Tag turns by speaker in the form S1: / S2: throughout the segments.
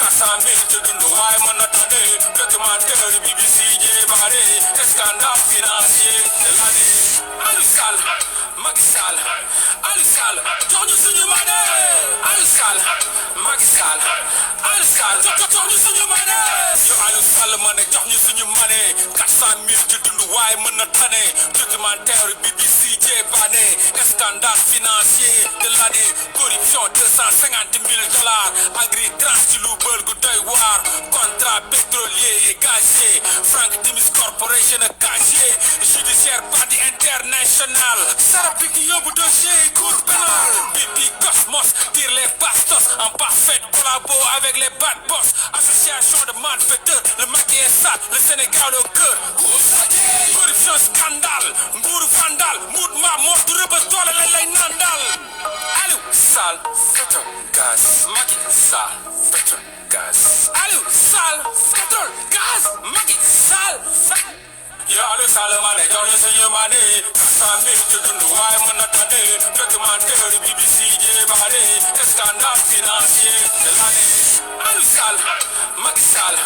S1: 400 000 te dund waaye mën na tane documentaire BBC jébaane scandale financier de l'année. Aliou Sall Macky Sall Aliou Sall jox ñu suñu mane. Aliou Sall Macky Sall Aliou Sall jox ñu suñu mane. Yo Aliou Sall ma ne jox ñu suñu mane. 400 000 te dund waaye mën na tane documentaire BBC jébaane scandale financier de l'année. Corruption 250 000 dollars. Agri-Trans ci lu bël gu doy waar. Contrat pétrolier et gazier. Frank Timis Corporation et gazier. Judiciaire bandit international. Sarapi qui yóbbu dossier cour pénal. Bibi Cosmos tire les bastos en parfaite collabo avec les bad boss. Association de malfaiteurs. Le Macky est sale, le Sénégal au cœur. Corruption scandale. Mbuur vandal. Mout ma mort du rëbës doole lañ lay nandal. Aliou Sall pétrole gaz. Macky Sall pétrole gaz. Aliou Sall pétrole gaz. Macky Sall. Yo Aliou Sall ma ne jox ñu suñu mane. 400 000 te dund waaye mën na tane documentaire BBC jébaane scandale financier de l'année. Aliou Sall Macky Sall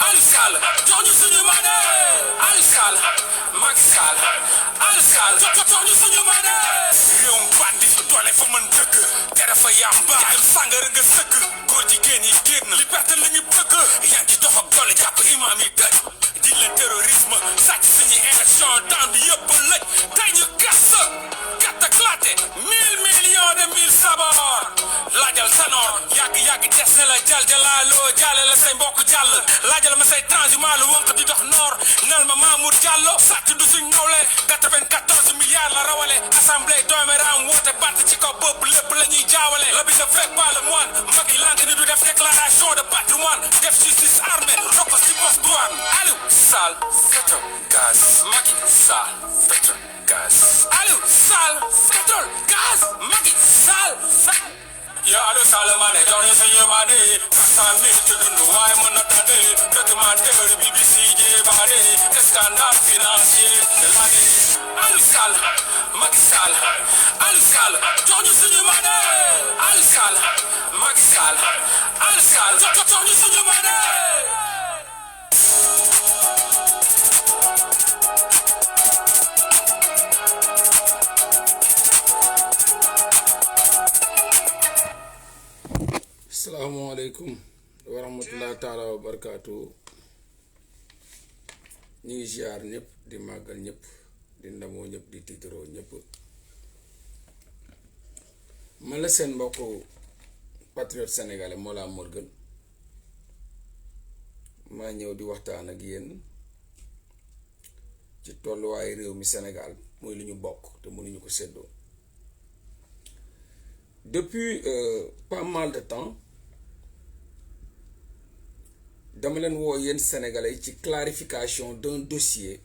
S1: Aliou Sall jox ñu suñu mane. Aliou Sall Macky Sall Aliou Sall jox ñu suñu mane. réewum bandi doole fa mën dëkk tere fa yamba jaayum sàngara nga sëkk góor jigéen yi génn liberté la ñu bëgg yaa ngi dox ak doole jàpp imam yi tëj di leen terrorisme sàcc suñu élection temps bi yëpp lëj tey ñu gas kat ak laate 1000 millions de 1000 sabar laajal Tanor yàgg des na la jal jalaaloo jaale la say mbokk jàll laajal ma say transhumant lu wonk di dox noor nel ma Mamour Diallo sàcc du suñ nawle 94 milliards la rawale assemblée dooméram woote batt ci kaw bopp lépp la ñuy jaawale la bi ne fait pas le moine Macky lank ni du def déclaration de patrimoine def justice armée rokos ci poste douane. Aliou Sall pétrole gaz. Macky Sall pétrole gaz. Aliou Sall pétrole gaz. Macky Sall. Yo Aliou Sall ma ne jox ñu suñu mane. 400 000 te dund waaye mën na tane documentaire BBC jébaane scandale financier de l'année. Aliou Sall Macky Sall Aliou Sall jox ñu suñu mane. Aliou Sall Macky Sall Aliou Sall jox ñu suñu mane.
S2: Assalamualaikum warahmatullahi taala wabarakatuh. Ñu ngi ziar ñëpp di màggal ñëpp di ndamoo ñëpp di tiitaroo ñëpp. man la seen mbokku patriote sénégalais Mollah Morgun maa ñëw di waxtaan ak yéen ci tolluwaayu réew mi Sénégal mooy li ñu bokk te mënuñu ko séddoo. Depuis pas mal de temps dama leen woo yéen sénégalais ci clarification d'un dossier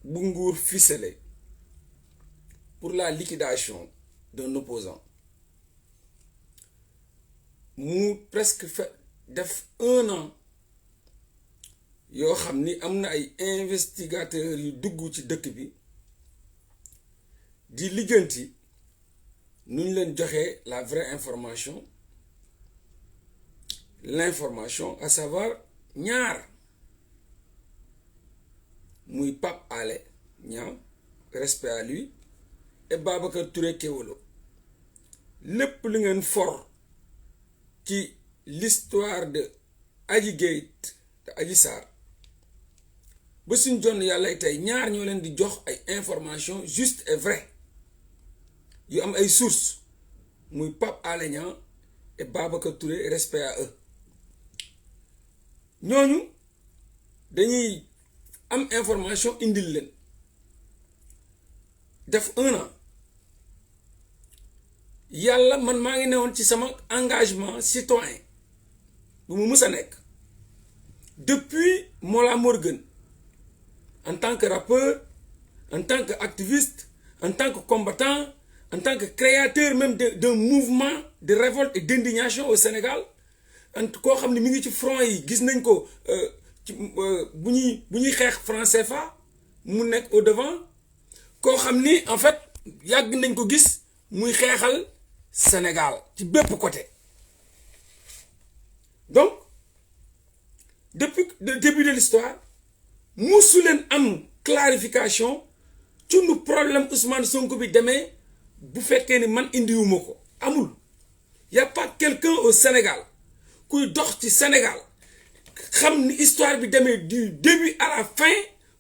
S2: bu nguur ficelé pour la liquidation d'un opposant mu presque fait def 1 an yoo xam ni am na ay investigateurs yu dugg ci dëkk bi di lijjanti nu ñu leen joxee la vraie information, l'information à savoir ñaar muy Pape Alé Niang, respect à lui, et Babacar Touré Kewolo. Lépp lu ngeen for ci l'histoire de Adji Gate de Adji Sarr ba suñ jonn yàlla tey ñaar ñoo leen di jox ay information juste et vrai yu am ay sources muy Pape Alé Niang et Babacar Touré, respect à eux. ñooñu dañuy am information indil leen def 1 an yàlla man maa ngi newoon ci sama engagement citoyen bu mu mës a nekk depuis Mollah Morgun en tant que rappeur, en tant qu'activiste, en tant que combattant, en tant que créateur même d'un mouvement de révolte et d'indignation au Sénégal. Koo xam ne mi ngi ci front yi gis nañ ko ci bu ñuy xeex franc CFA mu nekk au devant koo xam ni en fait yàgg nañ ko gis muy xeexal Sénégal ci bépp côté donc depuis le début de l'histoire musu leen am clarification ci nu problème Ousmane Sonko bi demee bu fekkee ni man indiwuma ko amul y a pas quelqu'un au Sénégal kuy dox ci Sénégal xam ni histoire bi demee du début à la fin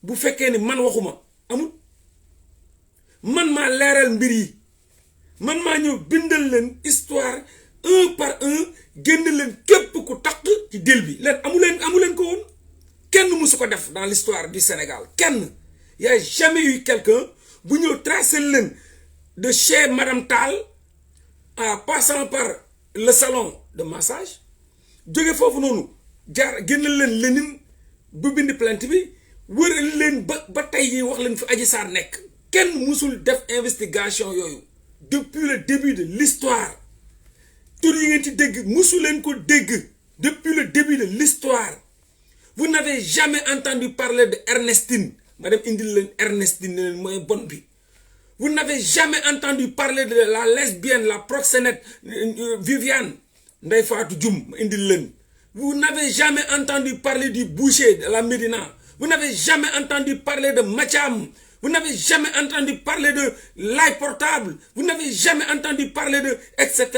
S2: bu fekkee ni man waxuma amul man maa leeral mbir yi man maa ñëw bindal leen histoire un par un génn leen képp ku takk ci dil bi leen amuleen ko woon kenn musu ko def dans l'histoire du Sénégal kenn y a jamais eu quelqu'un bu ñëw tracer leen de chez Madame Tall en passant par le salon de massage jóge foofu noonu jaar génnal leen Lénine bu bind plainte bi wëral leen ba tey yi wax leen fi Adji Sarr nekk kenn musul def investigation yooyu depuis le début de l'histoire tur yi ngeen ci dégg musu leen ko dégg depuis le début de l'histoire vous n'avez jamais entendu parler de Ernestine madame indil leen Ernestine leen mooy bon bi vous n'avez jamais entendu parler de la lesbienne la proxénète Viviane Ndeye Fatou Dioum ma indil leen vous n'avez jamais entendu parler du boucher de la Médina vous n'avez jamais entendu parler de Mathiam vous n'avez jamais entendu parler de Laye Portable vous n'avez jamais entendu parler de etc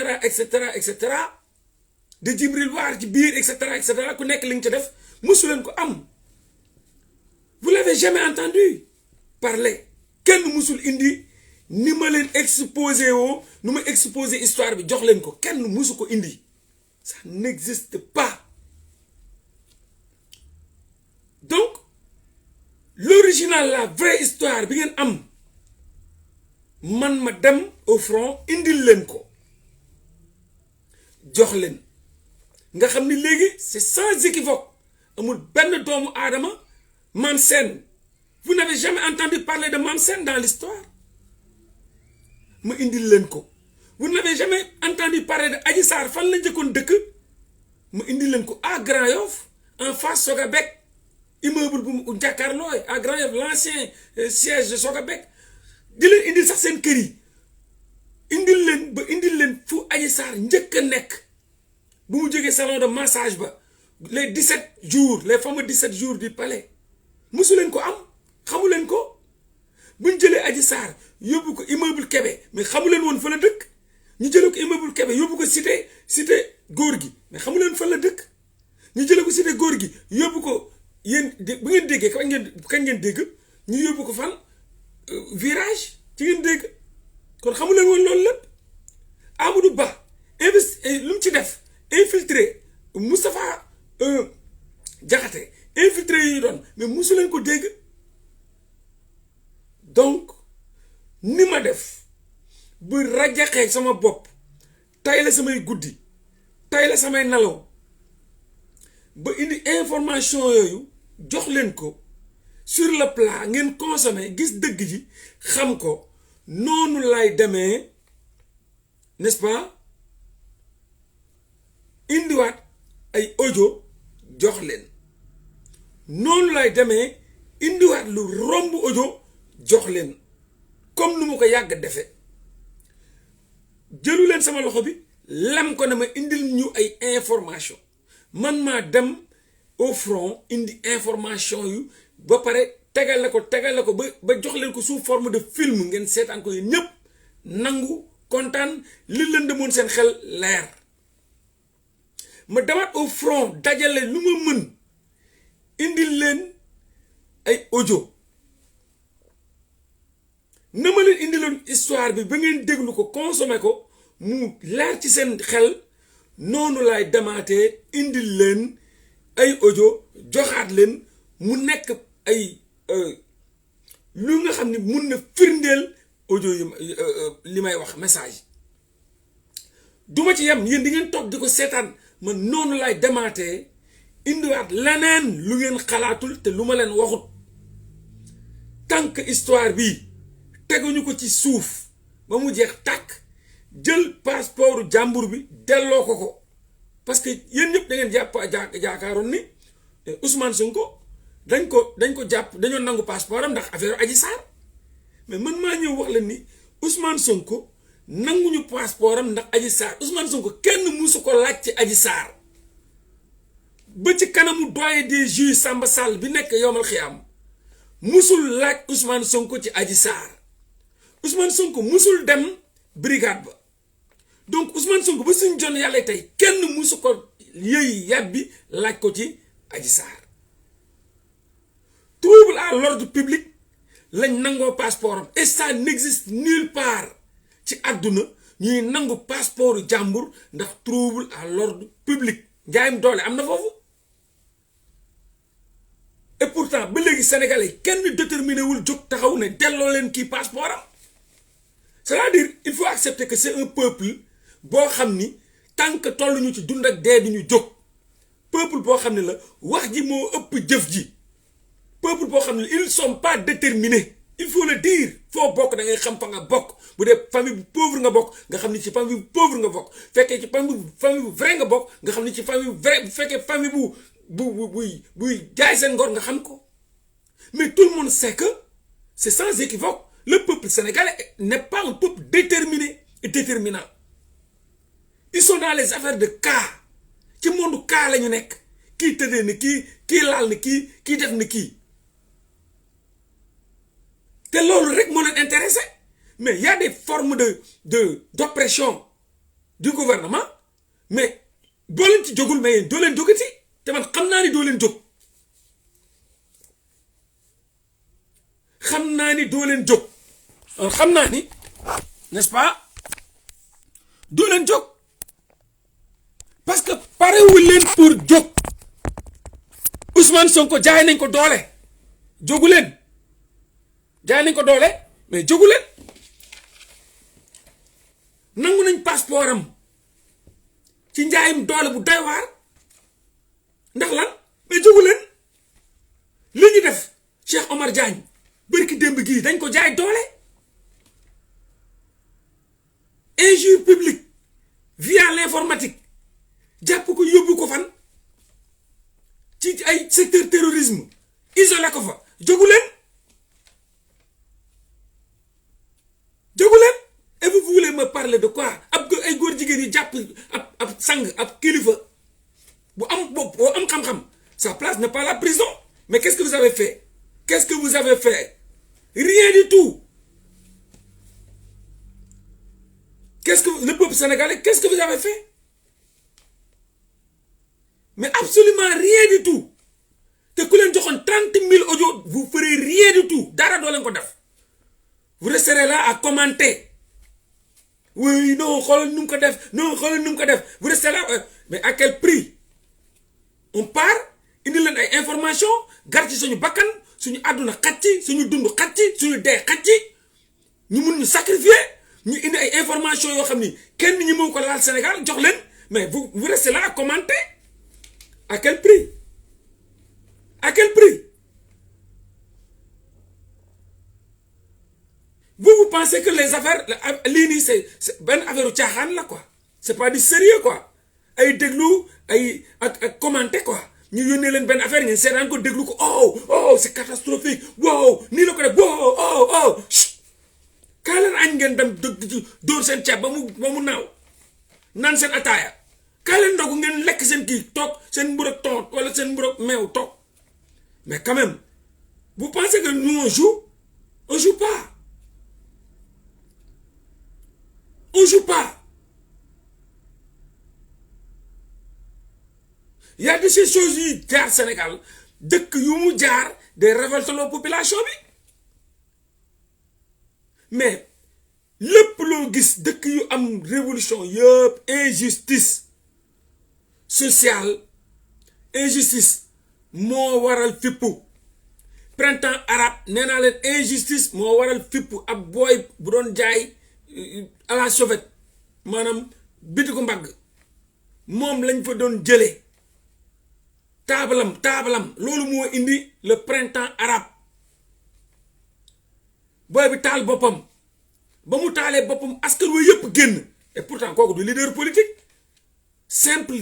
S2: de Djibril War ci biir etc ku nekk li nga ci def musu leen ko am vous l'avez jamais entendu parler kenn musul indi ni ma leen exposé woo nu ma exposé histoire bi jox leen ko kenn musu ko indi ça n'existe pas donc l'original la vraie histoire bi ngeen am man ma dem au front indil leen ko jox leen nga xam ni léegi c'est sans équivoque amul benn doomu aadama Mame Sène vous n'avez jamais entendu parler de Mame Sène dans l'histoire ma indil leen ko vous n'avez jamais entendu parler de Adji Sarr fan la njëkkoon dëkk ma indil leen ko à Grand Yoff en face Sogabek immeuble bu jàkkaarloo à Grand Yoff l'ancien siège de Sogabek di leen indil sax seen kër yi indil leen fu Adji Sarr njëkk a nekk bu mu jógee salon de massage ba les 17 jours les fameux 17 jours du palais musu leen ko am xamu leen ko buñ jëlee Adji Sarr yóbbu ko immeuble Kébé mais xamu leen woon fa la dëkk ñu jëlee ko immeuble Kébé yóbbu ko cité góor gi mais xamu leen fa la dëkk ñu jëlee ko cité góor gi yóbbu ko yéen bu ngeen déggee kañ ngeen dégg ñu yóbbu ko fan virage ci ngeen dégg kon xamu leen woon loolu lépp Amadou Ba lu mu ci def infiltré Moustapha Diakhaté infiltré yi ñu doon mais musu leen ko dégg donc ni ma def bu rajaxee sama bopp tay la samay guddi tay la samay nalaw ba indi information yooyu jox leen ko sur le plat ngeen consommer gis dëgg ji xam ko noonu lay demee n'est-ce pas indiwaat ay audio jox leen noonu lay demee indiwaat lu romb audio jox leen comme nu ma ko yàgg defe jëlu leen sama loxo bi lem ko ne ma indil ñu ay information man maa dem au front indi information yu ba pare tegal la ko ba jox leen ko sous forme de film ngeen seetaan ko yéen ñëpp nangu kontaan li leen demoon seen xel leer ma demaat au front dajale lu ma mën indil leen ay audio na ma leen indiloon histoire bi ba ngeen déglu ko consommer ko mu leer ci seen xel noonu laay demaatee indil leen ay audio joxaat leen mu nekk ay lu nga xam ne mun na firndeel audio yi li may wax message duma ci yem yéen di ngeen toog di ko seetaan man noonu laay demaatee indiwaat leneen lu ngeen xalaatul te lu ma leen waxut tant que histoire bi teguñu ko ci suuf ba mu jeex tàkk jël passeport jàmbur bi delloo ko parce que yéen ñëpp da ngeen jaakaaroon ni Ousmane Sonko dañ ko jàpp dañoo nangu passeport am ndax affaire Adji Sarr mais man maa ñëw wax leen ni Ousmane Sonko nanguñu passeport am ndax Adji Sarr Ousmane Sonko kenn musu ko laaj ci Adji Sarr ba ci kanamu doyen des juges Samba Sall bi nekk yomal xiyam musul laaj Ousmane Sonko ci Adji Sarr Ousmane Sonko musul dem brigade ba donc Ousmane Sonko ba suñ jon yàlla tey kenn musu ko yëy yàbbi laaj ko ci Adji Sarr trouble à l'ordre public lañ nangoo passeport am et ça n'existe nulle part ci àdduna ñuy nangu passeport jàmbur ndax trouble à l'ordre public njaayam doole am na foofu et pourtant ba léegi sénégalais kenn déterminé wul jóg taxaw ne delloo leen kii passeport am c'est-à-dire il faut accepter que c'est un peuple boo xam ni tant que tolluñu ci dund ak dee duñu jóg peuple boo xam ne la wax ji moo ëpp jëf ji peuple boo xam ne ils sont pas déterminés il faut le dire foo bokk da ngay xam fa nga bokk bu dee famille bu pauvre nga bokk nga xam ni ci famille bu pauvre nga bokk fekkee ci famille bu vrai nga bokk nga xam ni ci famille bu vrai bu fekkee famille buy jaay seen ngor nga xam ko mais tout le monde sait que c'est sans équivoque le peuple sénégalais n'est pas un peuple déterminé et déterminant ils sont dans les affaires de cas ci monde cas la ñu nekk kii tëddee ni kii laal ni kii def ni kii te loolu rek moo leen intéressé mais il y a des formes d'oppression du gouvernement mais doo leen ci jógul mais doo leen jógati te man xam naa ni doo leen jóg xam naa ni doo leen jóg xam naa ni n'est-ce pas doo leen jóg parce que parewul leen pour jóg Ousmane Sonko jaay nañ ko doole jógu leen jaay nañ ko doole mais jógu leen nangu nañ passeport am ci njaayam doole bu doy waar ndax lan mais jógu leen li ñu def Cheikh Omar Diagne bërki démb gii dañ ko jaay doole injure publique via l'informatique jàpp ko yóbbu ko fan ci ay secteur terrorisme isolé ko fa jógu leen et vous voulez me parler de quoi ab ay góor jigéen yi jàpp ab sang ab kilifa bu am xam-xam sa place n'est pas la prison mais qu'est-ce que vous avez fait rien du tout qu'est-ce que le peuple sénégalais qu'est-ce que vous avez fait mais absolument rien du tout te ku leen joxoon 30 000 audios vous ferez rien du tout dara doo leen ko def vous resterez là à commenter oui non xoolal nu mu ko def non xoolal nu mu ko def vous restez là mais à quel prix on part indi leen ay information gar ci suñu bakkan suñu àdduna xaj ci suñu dund xaj ci suñu dee xaj ci ñu mun ñu sacrifier ñu indi ay information yoo xam ni kenn ñi moo ko laal Sénégal jox leen mais vous restez là à commenter à quel prix vous pensez que les affaires lii nii c'est benn affaire u caaxaan la quoi c'est pas du sérieux quoi ay déglu ay ak commenter quoi ñu yónnee leen benn affaire ngeen seetaan ko déglu ko oh c'est catastrophique wow nii la ko def wow kaa leen añ ngeen dem dóor seen ceeb ba mu naaw naan seen ataaya kaa leen ndogu ngeen lekk seen kii toog seen mburu ak toog wala seen mburu ak meew toog mais quand même vous pensez que nous on joue pas il y a de ces choses yi jaar Sénégal dëkk yu mu jaar des révoltes la population bi mais lépp loo gis dëkk yu am révolution yëpp injustice sociale injustice moo waral fippu printemps arabe nee naa leen injustice moo waral fippu ab booy bu doon jaay à la sauvette maanaam bitiku mbagg moom lañ fa doon jëlee taabalam loolu moo indi le printemps arabe booy bi taal boppam ba mu taalee boppam askan wi yëpp génn et pourtant kooku du leader politique simple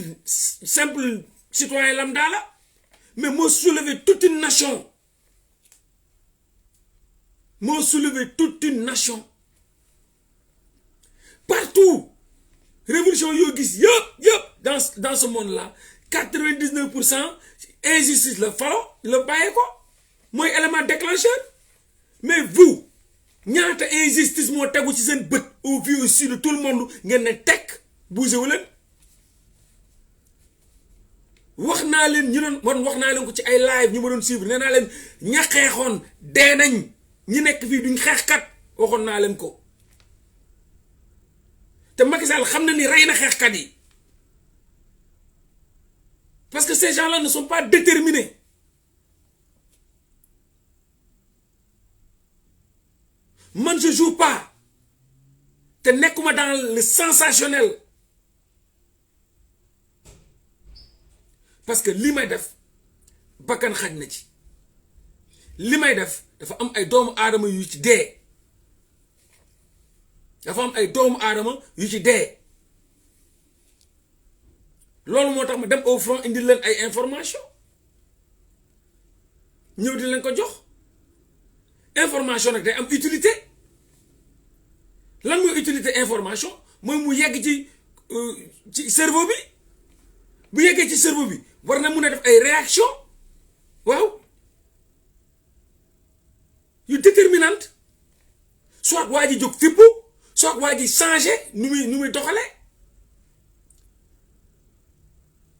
S2: citoyen lambda la mais moo soulevé toute une nation partout révolution yoo gis yëpp dans ce monde là 99% injustice la falo la bàyyee ko mooy élément déclencheur mais vous ñaata injustice moo tegu ci seen bët au vu aussi de tout le monde ngeen ne tekk bougé wu leen wax naa leen ñu doon wax naa leen ko ci ay live ñu ma doon suivre nee naa leen ña xeexoon dee nañ ñi nekk fii duñ xeexkat waxoon naa leen ko te Macky Sall xam na ni rey na xeexkat yi parce que ces gens-là ne sont pas déterminés man je joue pas te nekkuma dans le sensationnel parce que li may def bakkan xaj na ci li may def dafa am ay doomu aadama yu ci dee dafa am ay doomu aadama yu ci dee loolu moo tax ma dem au front indi leen ay information ñëw di leen ko jox information nag day am utilité lan mooy utilité information mooy mu yegg ci cerveau bi bu yeggee ci cerveau bi war na mun a def ay réaction waaw yu déterminante soit waa ji jóg fippu soit waa ji changé nu muy doxalee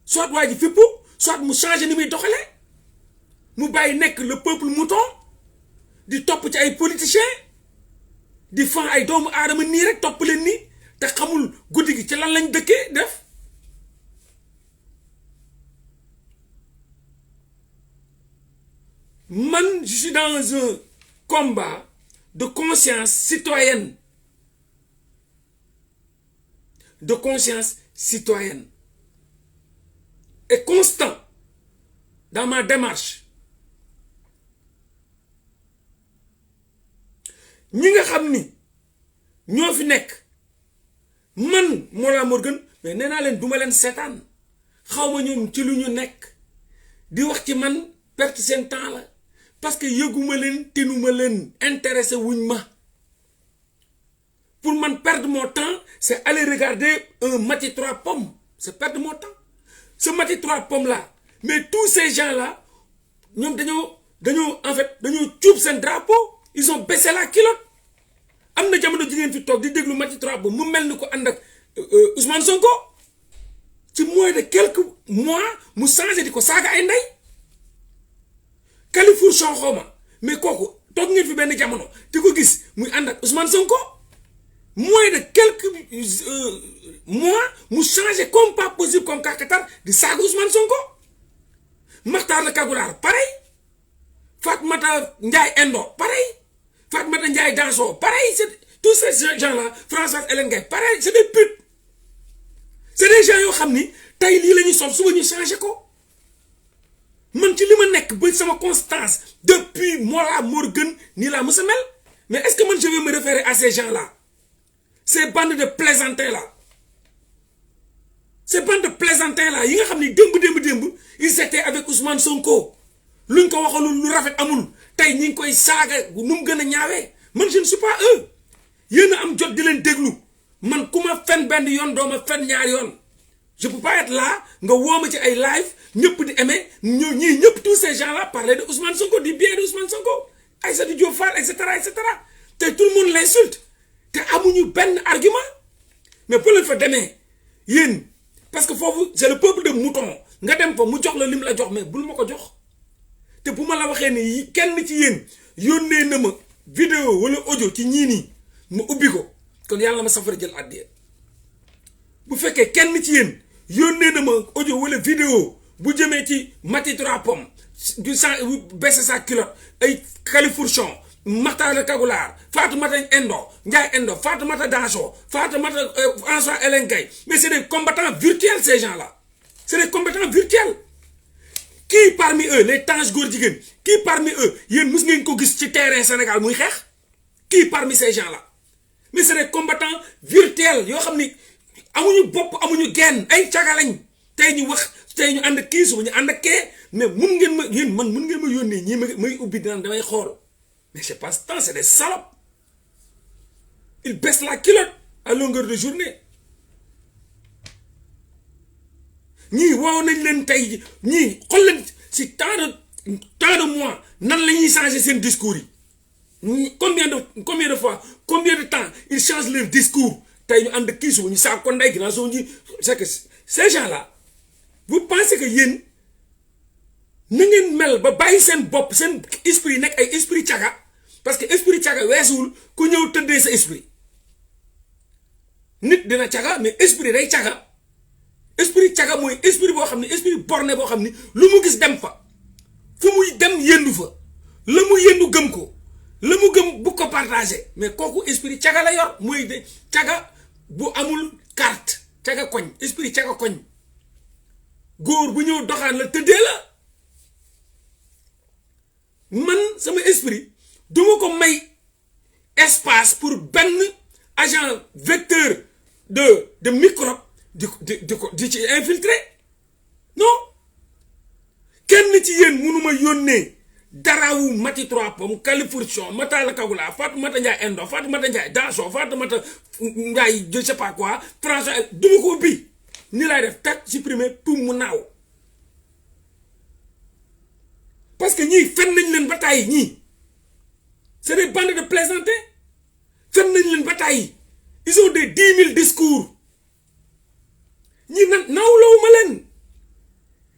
S2: soit waa ji fippu soit mu changé ni muy doxalee mu bàyyi nekk le peuple mouton di topp ci ay politiciens di fan ay doomu aadama nii rek topp leen nii te xamul guddi gi ci lan lañ dëkkee def man je suis dans un combat de conscience citoyenne et constant dans ma démarche ñi nga xam ni ñoo fi nekk man Mollah Morgun mais nee naa leen duma leen seetaan xawma ñoom ci lu ñu nekk di wax ci man perte seen temps la parce que yëguma leen tinuma leen intéressé wuñ ma pour man perdre mon temps c'est aller regarder un Maty 3 Pommes c'est perdre mon temps ce Maty 3 Pommes là mais tous ces gens là ñoom dañoo en fait dañoo cuub seen drapeau ils ont baissé la culotte am na jamono jigéen fi toog di déglu Maty 3 Pommes mu mel ni ko ànd ak Ousmane Sonko ci moins de quelques mois mu changé di ko saaga ay ndey Kalifourchon xawma mais kooku toog ngeen fi benn jamono di ko gis muy ànd ak Ousmane Sonko moins de quelques mois mu changé comme pas possible comme kakatar di saaga Ousmane Sonko Makhtar la Kagulaar pareil Fatmata Ndiaye Endo pareil Fatmata Ndiaye Danso pareil c'est tous ces gens là Françoise Hélène Gaye pareil c'est des putes c'est des gens yoo xam ni tey lii la ñuy sol suba ñu changé ko man ci li ma nekk ba sama constance depuis Mollah Morgun nii laa mës a mel mais est-ce que man je vais me référer à ces gens là ces bandes de plaisantins là ces bandes de plaisantins là yi nga xam ni démb ils étaient avec Ousmane Sonko luñ ko waxalul lu rafet amul tey ñi ngi koy saaga nu mu gën a ñaawee man je ne suis pas eux yéen a am jot di leen déglu man ku ma fen benn yoon doo ma fen ñaar yoon je peux pas être là nga woo ma ci ay live ñëpp di aimer ñii ñëpp tous ces gens là parler de Ousmane Sonko du bien de Ousmane Sonko Aïssatou Diop Fall et cetera te tout le monde l'insulte te amuñu benn argument mais bu leen fa demee yéen parce que foofu c'est le peuple de mouton nga dem fa mu jox la lim la jox mais bul ma ko jox te bu ma la waxee ni kenn ci yéen yónnee na ma vidéo wala audio ci ñii nii ma ubbi ko kon yàlla ma safara jël àddiya bu fekkee kenn ci yéen yónnee na ma audio wala vidéo bu jëmee ci Maty 3 Pommes du sang baissé sa culotte ay Kalifourchon Makhtar la Kagulaar Fatoumata Endo Ndiaye Endo Fatoumata Danso Fatoumata Françoise Hélène Gaye mais c'est des combattants virtuels ces gens là c'est des combattants virtuels qui parmi eux les Tange góor jigéen qui parmi eux yéen mus ngeen ko gis ci terrain Sénégal muy xeex qui parmi ces gens là mais c'est des combattants virtuels yoo xam ni amuñu bopp amuñu genn ay cagalañ tey ñu wax tey ñu ànd ak kii suba ñu ànd ak kee mais mun ngeen ma yéen man mun ngeen ma yónnee ñii may ubbi dinaan damay xool mais c'est pas ce temps c'est des salopes ils baissent la culotte à longueur de journée ñii woo nañ leen tey ñii xool leen si tant de mois nan la ñuy changer seen discours yi combien de fois combien de temps ils changent leur discours tey ñu ànd kii suba ñu saako ko ndey ginnaaw soo ñu c'est que ces gens là vous pensez que yéen na ngeen mel ba bàyyi seen bopp seen esprit nekk ay esprit caga parce que esprit caga weesuwul ku ñëw tëddee sa esprit nit dina caga mais esprit day caga esprit caga mooy esprit boo xam ne esprit borné boo xam ni lu mu gis dem fa fu muy dem yendu fa la mu yendu gëm ko la mu gëm bu ko partagé mais kooku esprit caga la yor mooy de caga bu amul carte caga koñ esprit caga koñ góor bu ñëw doxaan la tëddee la man sama esprit duma ko may espace pour benn agent vecteur de microbe di ci infiltré non kenn ci yéen mënuma yónnee darawu Mati 3 Pommes Califourchon Matala Kagula Fatoumata Ndiaye Endo Fatoumata Ndiaye Danso Fatoumata Ndiaye je sais pas quoi François duma ko ubbi ni laay def tak supprimer pour mu naaw parce que ñii fen nañ leen ba tàyyi ñii c'est des bandes de plaisanter fen nañ leen ba tàyyi ils ont des 10 000 discours ñi nawloowu ma leen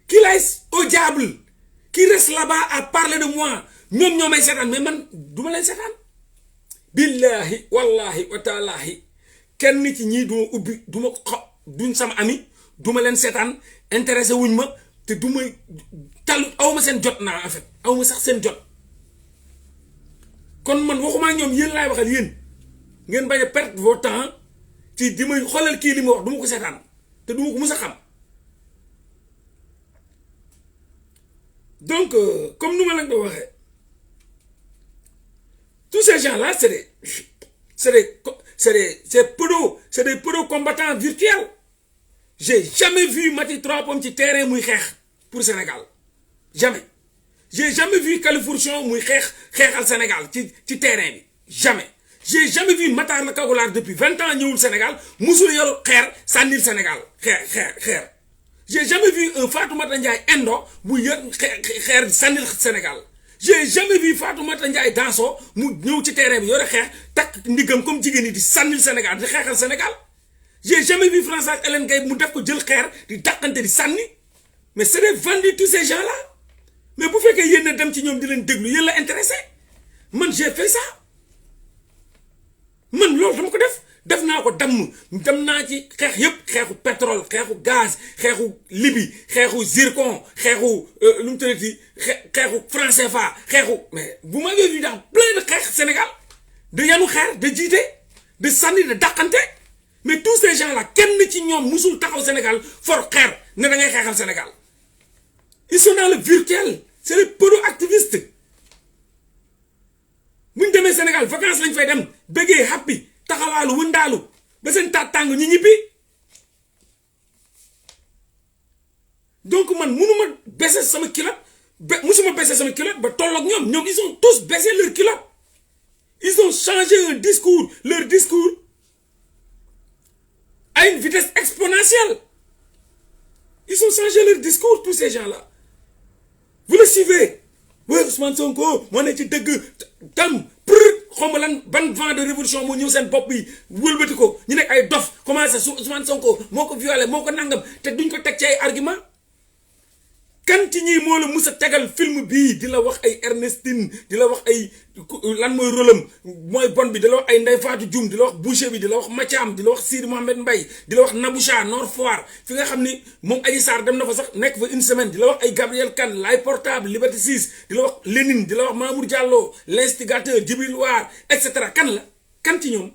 S2: qui laisse au diable qui reste là-bas à parler de moi ñoom ñoo may seetaan mais man duma leen seetaan billahi wallahi wa taalahi kenn ci ñii duma ubbi duma ko duñ sama ami duma leen seetaan intéressé wuñ ma te du may tal awma seen jot naa en fait awma sax seen jot kon man waxumaa ñoom yéen laay waxal yéen ngeen bañ a perdre votre temps ci di may xoolal kii li ma wax du ma ko seetaan te du ma ko mus a xam donc comme nu ma leen ko waxee tous ces gens là c'est des pseudo combattants virtuels. J'ai jamais vu Mati 3 Pommes ci terrain muy xeex pour Sénégal jamais j'ai jamais vu Califourchon muy xeexal Sénégal ci terrain bi jamais j'ai jamais vu Matar la Kagulaar depuis 20 ans ñëwul Sénégal musul yoru xeer sànnil Sénégal xeer j'ai jamais vu un Fatoumata Ndiaye Endo bu yor xeer sànnil Sénégal j'ai jamais vu Fatoumata Ndiaye Danso mu ñëw ci terrain bi yore xeex takk ndiggam comme jigéen ñi di sànnil Sénégal di xeexal Sénégal j'ai jamais vu François Hélène Gaye mu def ko jël xeer di dàqante di sànni mais c'est des vendus tous ces gens là mais bu fekkee yéen a dem ci ñoom di leen déglu yéen la intéressé man j'ai fait ça man loolu dama ko def naa ko dem naa ci xeex yëpp xeexu pétrole xeexu gaz xeexu Libye xeexu zircon xeexu lu mu tuddati xeexu franc CFA xeexu mais vous m'avez vu dans plein de xeex Sénégal de yanu xeer de jiite de sànni de dàqante mais tous ces gens là kenn ci ñoom musul taxaw Sénégal for xeer ne da ngay xeexal Sénégal ils sont dans le virtuel c'est les pseudo-activistes bu ñu demee Sénégal vacances lañ fay dem bëggee happy taxawaalu wëndaalu ba seen taat tàng ñu ñibbi donc man mënuma baisser sama culotte musuma baisser sama culotte ba tolloog ñoom ils ont tous baissé leur culotte ils ont changé leur discours à une vitesse exponentielle. Ils ont changé leur discours, tous ces gens-là. Vous le suivez. Oui, Ousmane Sonko, moi, je suis tam, ban vent de révolution, mon sen pop bi, wulbeti ko, ñu nek ay dof, comment ça Ousmane Sonko moko violé, moko nangam, te duñ ko tek ci ay argument. Kan ci ñi mo la musa tégal film bi di la wax ay Ernestine, di la wax ay lan moy rôlam, moy bon bi di la wax ay Ndeye Fatou Dioum, di la wax Boucher bi, di la wax Mathiam, di la wax Sidi Mohamed Mbaye, di la wax Naboucha Nord Foire, fi nga xamni mom Adji Sarr dem na fa sax nek fa une semaine, di la wax ay Gabriel Kane, Lay Portable, Liberté 6, di la wax Lénine, di la wax Mamour Diallo, l'instigateur Djibril War, etc. Kan la? Kan ci ñom?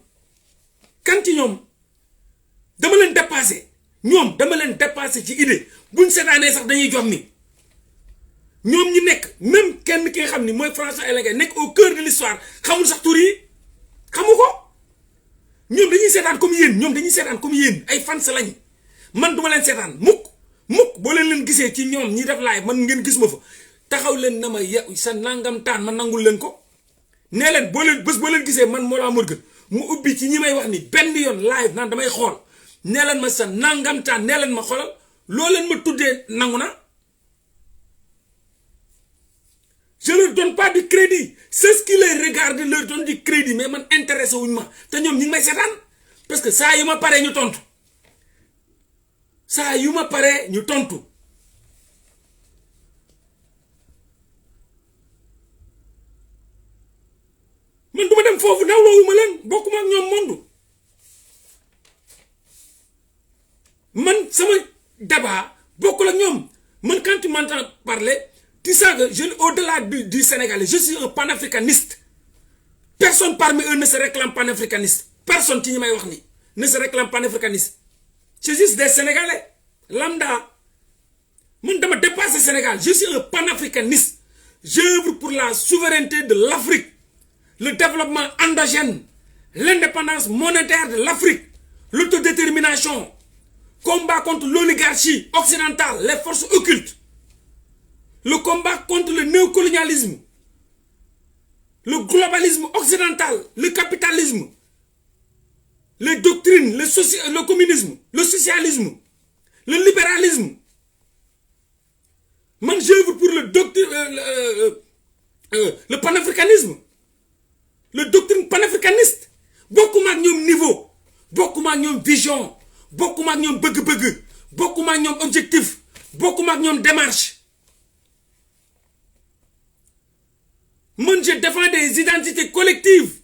S2: Kan ci ñom? Dama leen dépasser. Ñom dama leen dépasser ci idée. Buñ sétané sax dañuy jommi. ñoom ñi nekk même kenn ki nga xam ni mooy François Hélène Gaye nekk au cœur de l'histoire xamul sax tur yi xamu ko ñoom dañuy seetaan comme yéen ñoom dañuy seetaan comme yéen ay fans lañ man duma leen seetaan mukk boo leen gisee ci ñoom ñi def laay man ngeen gis ma fa taxaw leen na ma sa nangam taan ma nangul leen ko nee leen boo leen gisee man Mollah Morgun mu ubbi ci ñi may wax ni benn yoon live naan damay xool nee leen ma sa nangam taan nee leen ma xoolal loo leen ma tuddee nangu na. Je ne leur donne pas du crédit. C'est ce qui les regarde, leur donne du crédit. Mais man intéressé wuñ ma te ñoom ñu ngi may seetaan parce que saa yu ma paree ñu tontu saa yu ma paree ñu tontu. man du ma dem foofu nawloowu ma leen bokkuma ak ñoom mondu man sama débat bokkul ak ñoom man quand tu m'entends parler. Tu sais que au-delà du Sénégalais, je suis un panafricaniste. Personne parmi eux ne se réclame panafricaniste. Personne qui ne se réclame panafricaniste. C'est juste des Sénégalais. Lambda. Moi, je me dépasse le Sénégal. Je suis un panafricaniste. J'œuvre pour la souveraineté de l'Afrique, le développement endogène, l'indépendance monétaire de l'Afrique, l'autodétermination, combat contre l'oligarchie occidentale, les forces occultes. Le combat contre le néocolonialisme, le globalisme occidental, le capitalisme, les doctrines, le communisme, le socialisme, le libéralisme. Moi, j'œuvre pour le panafricanisme, le doctrine panafricaniste. Beaucoup de niveau, beaucoup de vision, beaucoup de bug, beaucoup de objectifs, beaucoup de démarches. Moi, je défends des identités collectives.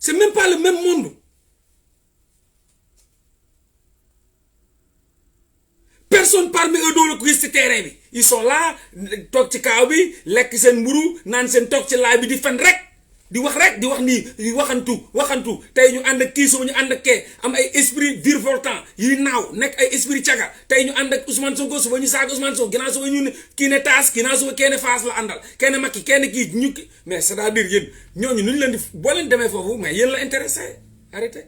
S2: C'est même pas le même monde. Personne parmi eux dans le terrain. Ils sont là, tok ci kaw bi, lek sen mburu, nan sen tok ci laay bi di fen rek. Di wax rek, di wax ni, di waxantu. Tay ñu and ak ki ñu and ak ké, am ay esprit virevoltant, yi naaw, nek ay esprit tiaga. Tay ñu and ak Ousmane Sonko, suba ñu saag Ousmane Sonko, ginaaw suba ñu ki ne taas, ginaaw suba kene faas la andal. Kene Macky, kene ki ñu mais c'est-à-dire yeen ñoñu ñu leen di bo leen démé fofu, mais yeen la intéressé. Arrêtez.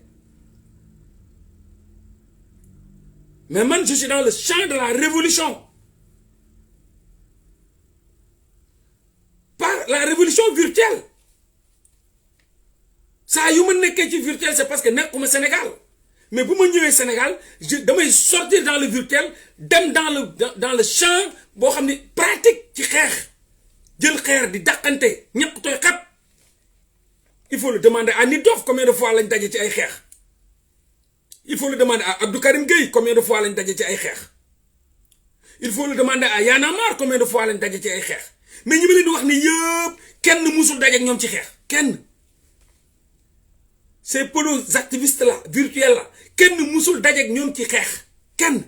S2: Mais man, je suis dans le champ de la révolution. Par la révolution virtuelle. Ça, you me virtuel, c'est parce que je suis au Sénégal. Mais pour moi, au Sénégal, je dois sortir dans le virtuel, dans le champ, pratique, il faut le demander à Nidof combien de fois il a dit il faut le demander à Abdou Karim Gueye combien de fois il a dit il faut le demander à Y'en a marre combien de fois il a dit mais ñi ma leen di wax ni yëpp kenn musul daje ak ñoom ci xeex kenn ces polos activistes là virtuels là kenn musul daje ak ñoom ci xeex kenn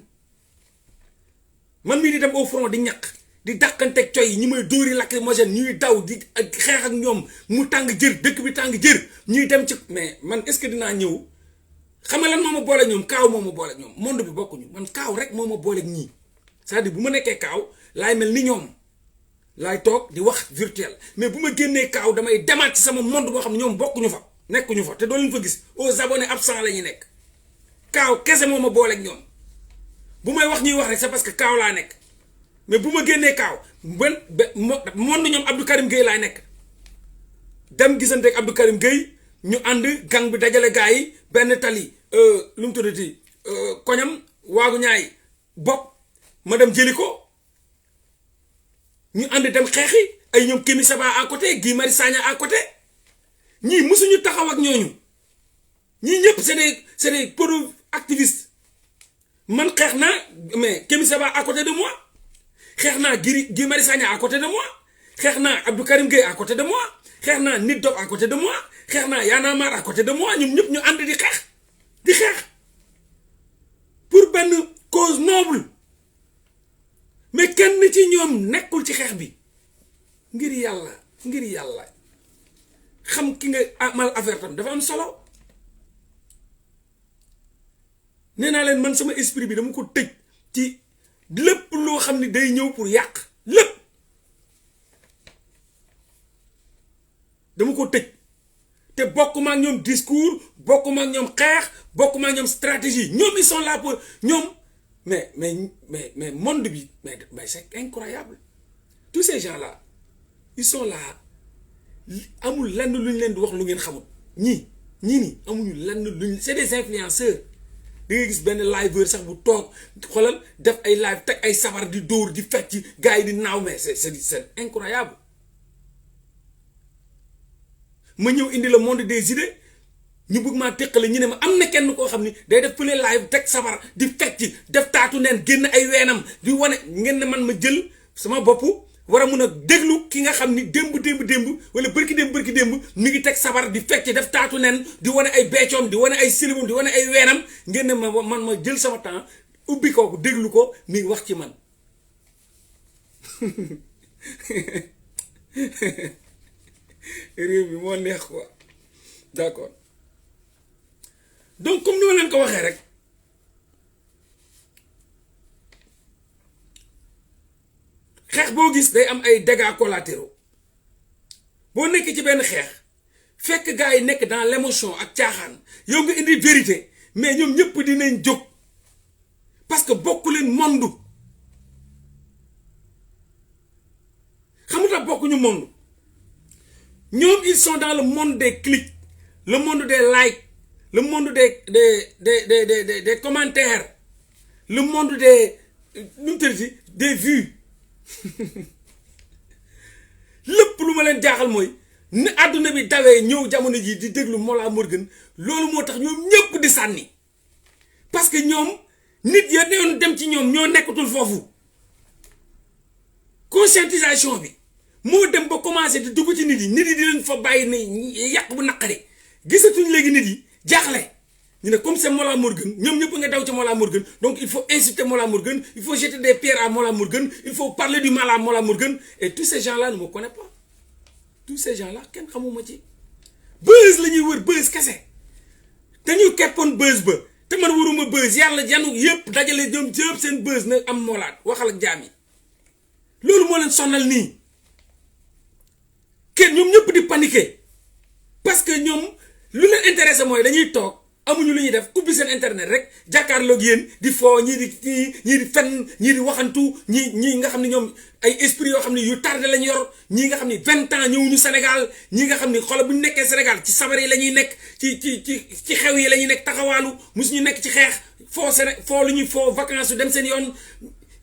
S2: man mii di dem au front di ñaq di dàqanteeg coy ñi may dóori lacrymogène ñuy daw di xeex ak ñoom mu tàng jër dëkk bi tàng jër ñuy dem ci mais man est-ce que dinaa ñëw xam nga lan moo ma boole ñoom kaaw moo ma boole ñoom monde bi bokkuñu man kaaw rek moo ma boole ñii c'est-à-dire bu ma nekkee kaaw laay mel ni ñoom laay toog di wax virtuel mais bu ma génnee kaaw damay demaat ci sama monde boo xam ne ñoom bokkuñu fa nekkuñu fa te doo leen fa gis aux abonnés absents la ñuy nekk kaaw kese moo ma boole ak ñoom bu may wax ñuy wax rek c'est parce que kaaw laa nekk mais bu ma génnee kaaw monde ñoom Abdou Karim Gueye laay nekk dem gisante ak Abdou Karim Gueye ñu ànd gang bi dajale gars yi benn tali lu mu tuddati koñam waagu ñaay bopp ma dem jëli ko ñu ànd dem xeexi ay ñoom Kémi Seba à côté Guy Marius Sagna à côté ñii musuñu taxaw ak ñooñu ñii ñëpp c'est des pro-activistes man xeex naa mais Kémi Seba à côté de moi xeex naa Guy Marius Sagna à côté de moi xeex naa Abdou Karim Gueye à côté de moi xeex naa Nit Dof à côté de moi xeex naa Y'en a marre à côté de moi ñoom ñëpp ñu ànd di xeex pour benn cause noble mais kenn ci ñoom nekkul ci xeex bi ngir yàlla xam ki nga amal affaire tam dafa am solo nee naa leen man sama esprit bi dama ko tëj ci lépp loo xam ne day ñëw pour yàq lépp dama ko tëj te bokkuma ak ñoom discours bokkuma ak ñoom xeex bokkuma ak ñoom stratégie ñoom ils sont là pour ñoom mais monde bi mais c'est incroyable tous ces gens là ils sont là amul lenn lu ñu leen di wax lu ngeen xamul ñii ñii ni amuñu lenn luñ c'est des influenceurs da ngay gis benn liveur sax bu toog xoolal def ay live teg ay sabar di dóor di fecc gars yi di naaw mais c'est incroyable ma ñëw indi le monde des idées ñu bëgg maa teqale ñu ne ma am na kenn koo xam ni day def pële live teg sabar di fecc def taatu neen génn ay weenam di wane ngeen ne man ma jël sama bopp war a mun a déglu ki nga xam ni démb wala bërki démb mi ngi teg sabar di fecc def taatu nen di wane ay beccoom di wane ay silibum di wane ay weenam ngeen ne man ma jël sama temps ubbi kooku déglu ko mi wax ci man réew mi moo neex quoi d'accord donc comme ni ma leen ko waxee rek xeex boo gis day am ay dégâts collatéraux boo nekkee ci benn xeex fekk gars yi nekk dans l'émotion ak caaxaan yow nga indi vérité mais ñoom ñëpp dinañ jóg parce que bokku leen monde xamuta bokkuñu monde ñoom ils sont dans le monde des clics le monde des likes le monde des commentaires le monde des vues lépp lu ma leen jaaxal mooy ni àdduna bi dawee ñëw jamono ji di déglu Mollah Morgun loolu moo tax ñoom ñëpp di sànni parce que ñoom nit ya newoon dem ci ñoom ñoo nekkatul foofu conscientisation bi moo dem ba commencé di dugg ci nit yi di leen fa bàyyi ne yàq bu naqari gisatuñ léegi nit yi jaaxle ñu ne comme c'est Mollah Morgun ñoom ñëpp nga daw ci Mollah Morgun donc il faut insulter Mollah Morgun il faut jeter des pierres à Mollah Morgun il faut parler du mal à Mollah Morgun et tous ces gens-là ne me connaissent pas tous ces gens-là kenn xamuma ci buzz la ñuy wër buzz kese dañu keppoon buzz ba te man waruma buzz yàlla yanu yëpp dajale ñoom yëpp seen buzz nag am Mollah waxal ak jaam yi loolu moo leen sonal nii kenn ñoom ñëpp di paniquer parce que ñoom lu leen intéressé mooy dañuy toog amuñu lu ñuy def ubbi seen internet rek jàkkaarloog yéen di foo ñii di fen ñii di waxantu ñii nga xam ne ñoom ay esprit yoo xam ne yu tardé lañu yor ñii nga xam ne 20 ans ñëwuñu Sénégal ñii nga xam ne xoolal bu ñu nekkee Sénégal ci sabar yi la ñuy nekk ci xew yi la ñuy nekk taxawaalu musuñu nekk ci xeex foo lu ñuy foo vacances su dem seen yoon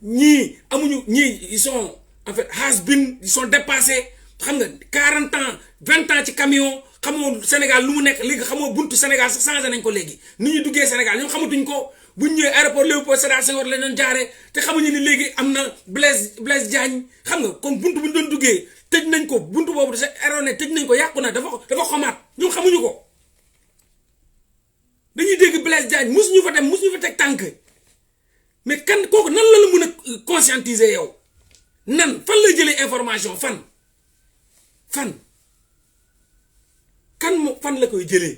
S2: ñii amuñu ñii ils sont en fait has been ils sont dépassés xam nga 40 ans 20 ans ci camion xamoo Sénégal lu mu nekk léegi xamoo buntu Sénégal sax changé nañ ko léegi ni ñu duggee Sénégal ñoom xamatuñ ko bu ñu ñëwee aéroport Léopold Sédar Senghor la doon jaaree te xamuñu ni léegi am na Blaise Diagne xam nga comme buntu bu ñu doon duggee tëj nañ ko buntu boobu c'est erroné tëj nañ ko yàqu na dafa xomaat ñoom xamuñu ko dañuy dégg Blaise Diagne musuñu fa dem musuñu fa teg tànk mais kan kooku nan la mën a conscientiser yow nan fan lay jëlee information fan kan moo fan la koy jëlee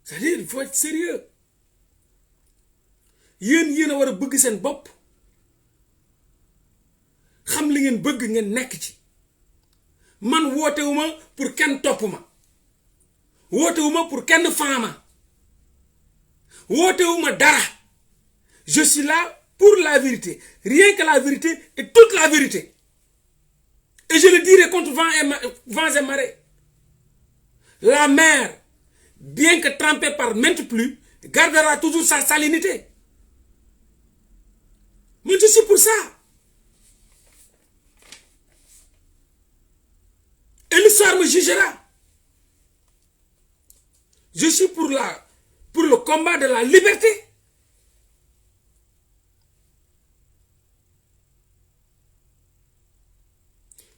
S2: c'est-à-dire il faut être sérieux yéen a war a bëgg seen bopp xam li ngeen bëgg ngeen nekk ci man wootewuma pour kenn topp ma wootewuma pour kenn faama wootewuma dara je suis là pour la vérité rien que la vérité et toute la vérité et je le dirai contre vents et marées la mer bien que trempée par maintes pluies gardera toujours sa salinité mais je suis pour ça et l'histoire me jugera je suis pour le combat de la liberté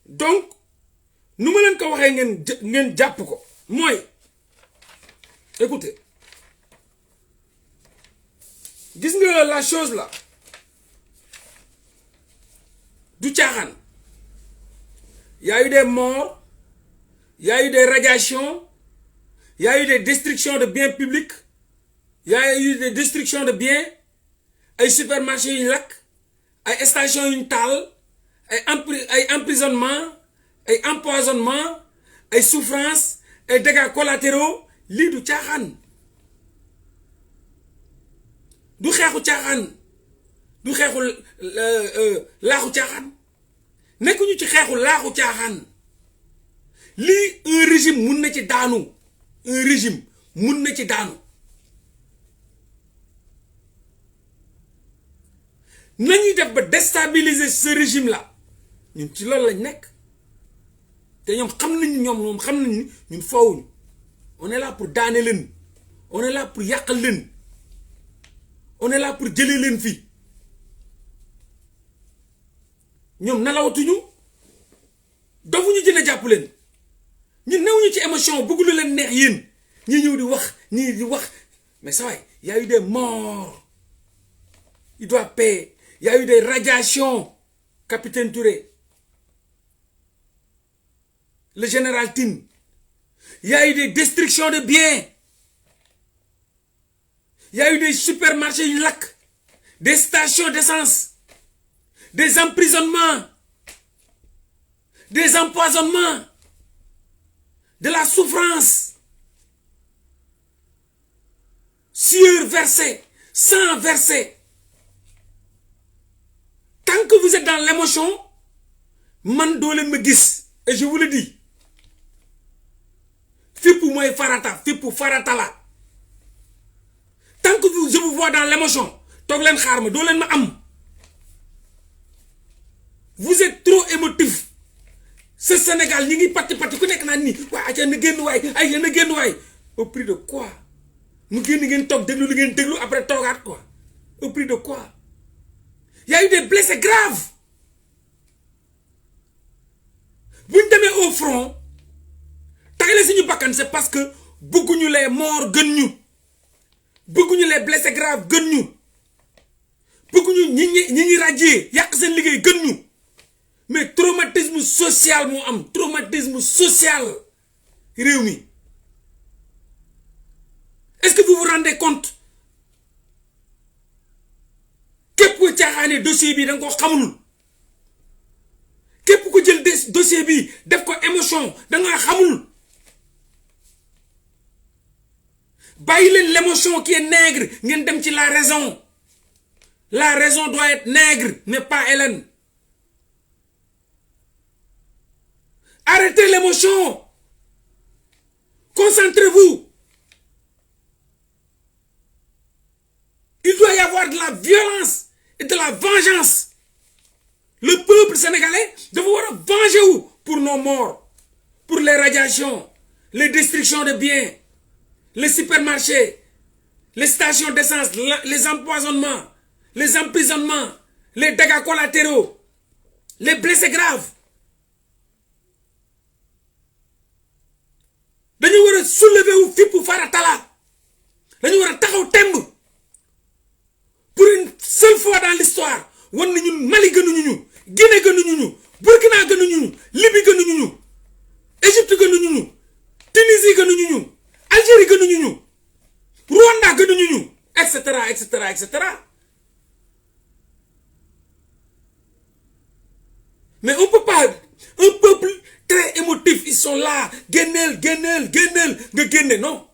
S2: donc nu ma leen ko waxee ngeen jàpp ko mooy écoutez gis nga la chose là du caaxaan y a eu des morts y a eu des radiations y a eu des destructions de biens publics y a eu des destructions de biens ay supermarchés yu ñu lakk ay stations yu ñu taal ay emprisonnement ay empoisonnement ay souffrance ay dégâts collatéraux lii du caaxaan du xeexu caaxaan du xeexu laaxu caaxaan nekkuñu ci xeexu laaxu caaxaan lii un régime mun na ci daanu un régime mun na ci daanu nañuy def ba déstabiliser ce régime là ñun ci loolu lañ nekk te ñoom xam nañ ni ñun foowuñu on est là pour daane leen on est là pour yàqal leen on est là pour jëlee leen fii ñoom nalawatuñu dofuñu jën a jàpp leen ñun newuñu ci émotion bëgg lu leen neex yéen ñi ñëw di wax ñii di wax mais ça waay y a eu des morts il doit payer y a eu des radiations capitaine Touré le général Tine y a eu des destructions de biens y a eu des supermarchés yu lakk des stations d'essence des emprisonnements des empoisonnements de la souffrance sueur versée sang versé tant que vous êtes dans l'émotion man doo leen ma gis et je vous le dis fipp mooy farata fipp farata la tant que je vous vois dans l'émotion toog leen xaar ma doo leen ma am vous êtes trop émotif ce Sénégal ñi ngi patti ku nekk naan nii waaye aca na génn waay ay na génn waay au prix de quoi mu génn ngeen toog déglu li ngeen déglu après toogaat quoi au prix de quoi y a eu des blessés graves buñ demee au front tagale suñu bakkan c'est parce que bëgguñu les morts gën ñu bëgguñu les blessés graves gën ñu bëgguñu ñi ñi radier yàq seen liggéey gën ñu mais traumatisme social moo am traumatisme social réew mi est-ce que vous vous rendez compte képp ku caaxaane dossier bi da nga ko xamul képp ku jël dossier bi def ko émotion da nga xamul bàyyi leen l'émotion qui est nègre ngeen dem ci la raison doit être nègre mais pas hélène. Arrêtez l'émotion. Concentrez-vous. Il doit y avoir de la violence et de la vengeance. Le peuple sénégalais doit avoir venger pour nos morts, pour les radiations, les destructions de biens, les supermarchés, les stations d'essence, les empoisonnements, les emprisonnements, les dégâts collatéraux, les blessés graves. dañu war a soulever wu fippu faratala dañu war a taxaw temb pour une seule fois dans l'histoire wan na ñun Mali gënuñu ñu Guinée gënuñu ñu Burkina gënuñu ñu Libye gënuñu ñu Égypte gënuñu ñu Tunisie gënuñu ñu Algérie gënuñu ñu Rwanda gënuñu ñu et cetera et cetera et cetera mais on peut pas un peuple très émotif ils sont là génneel nga génne non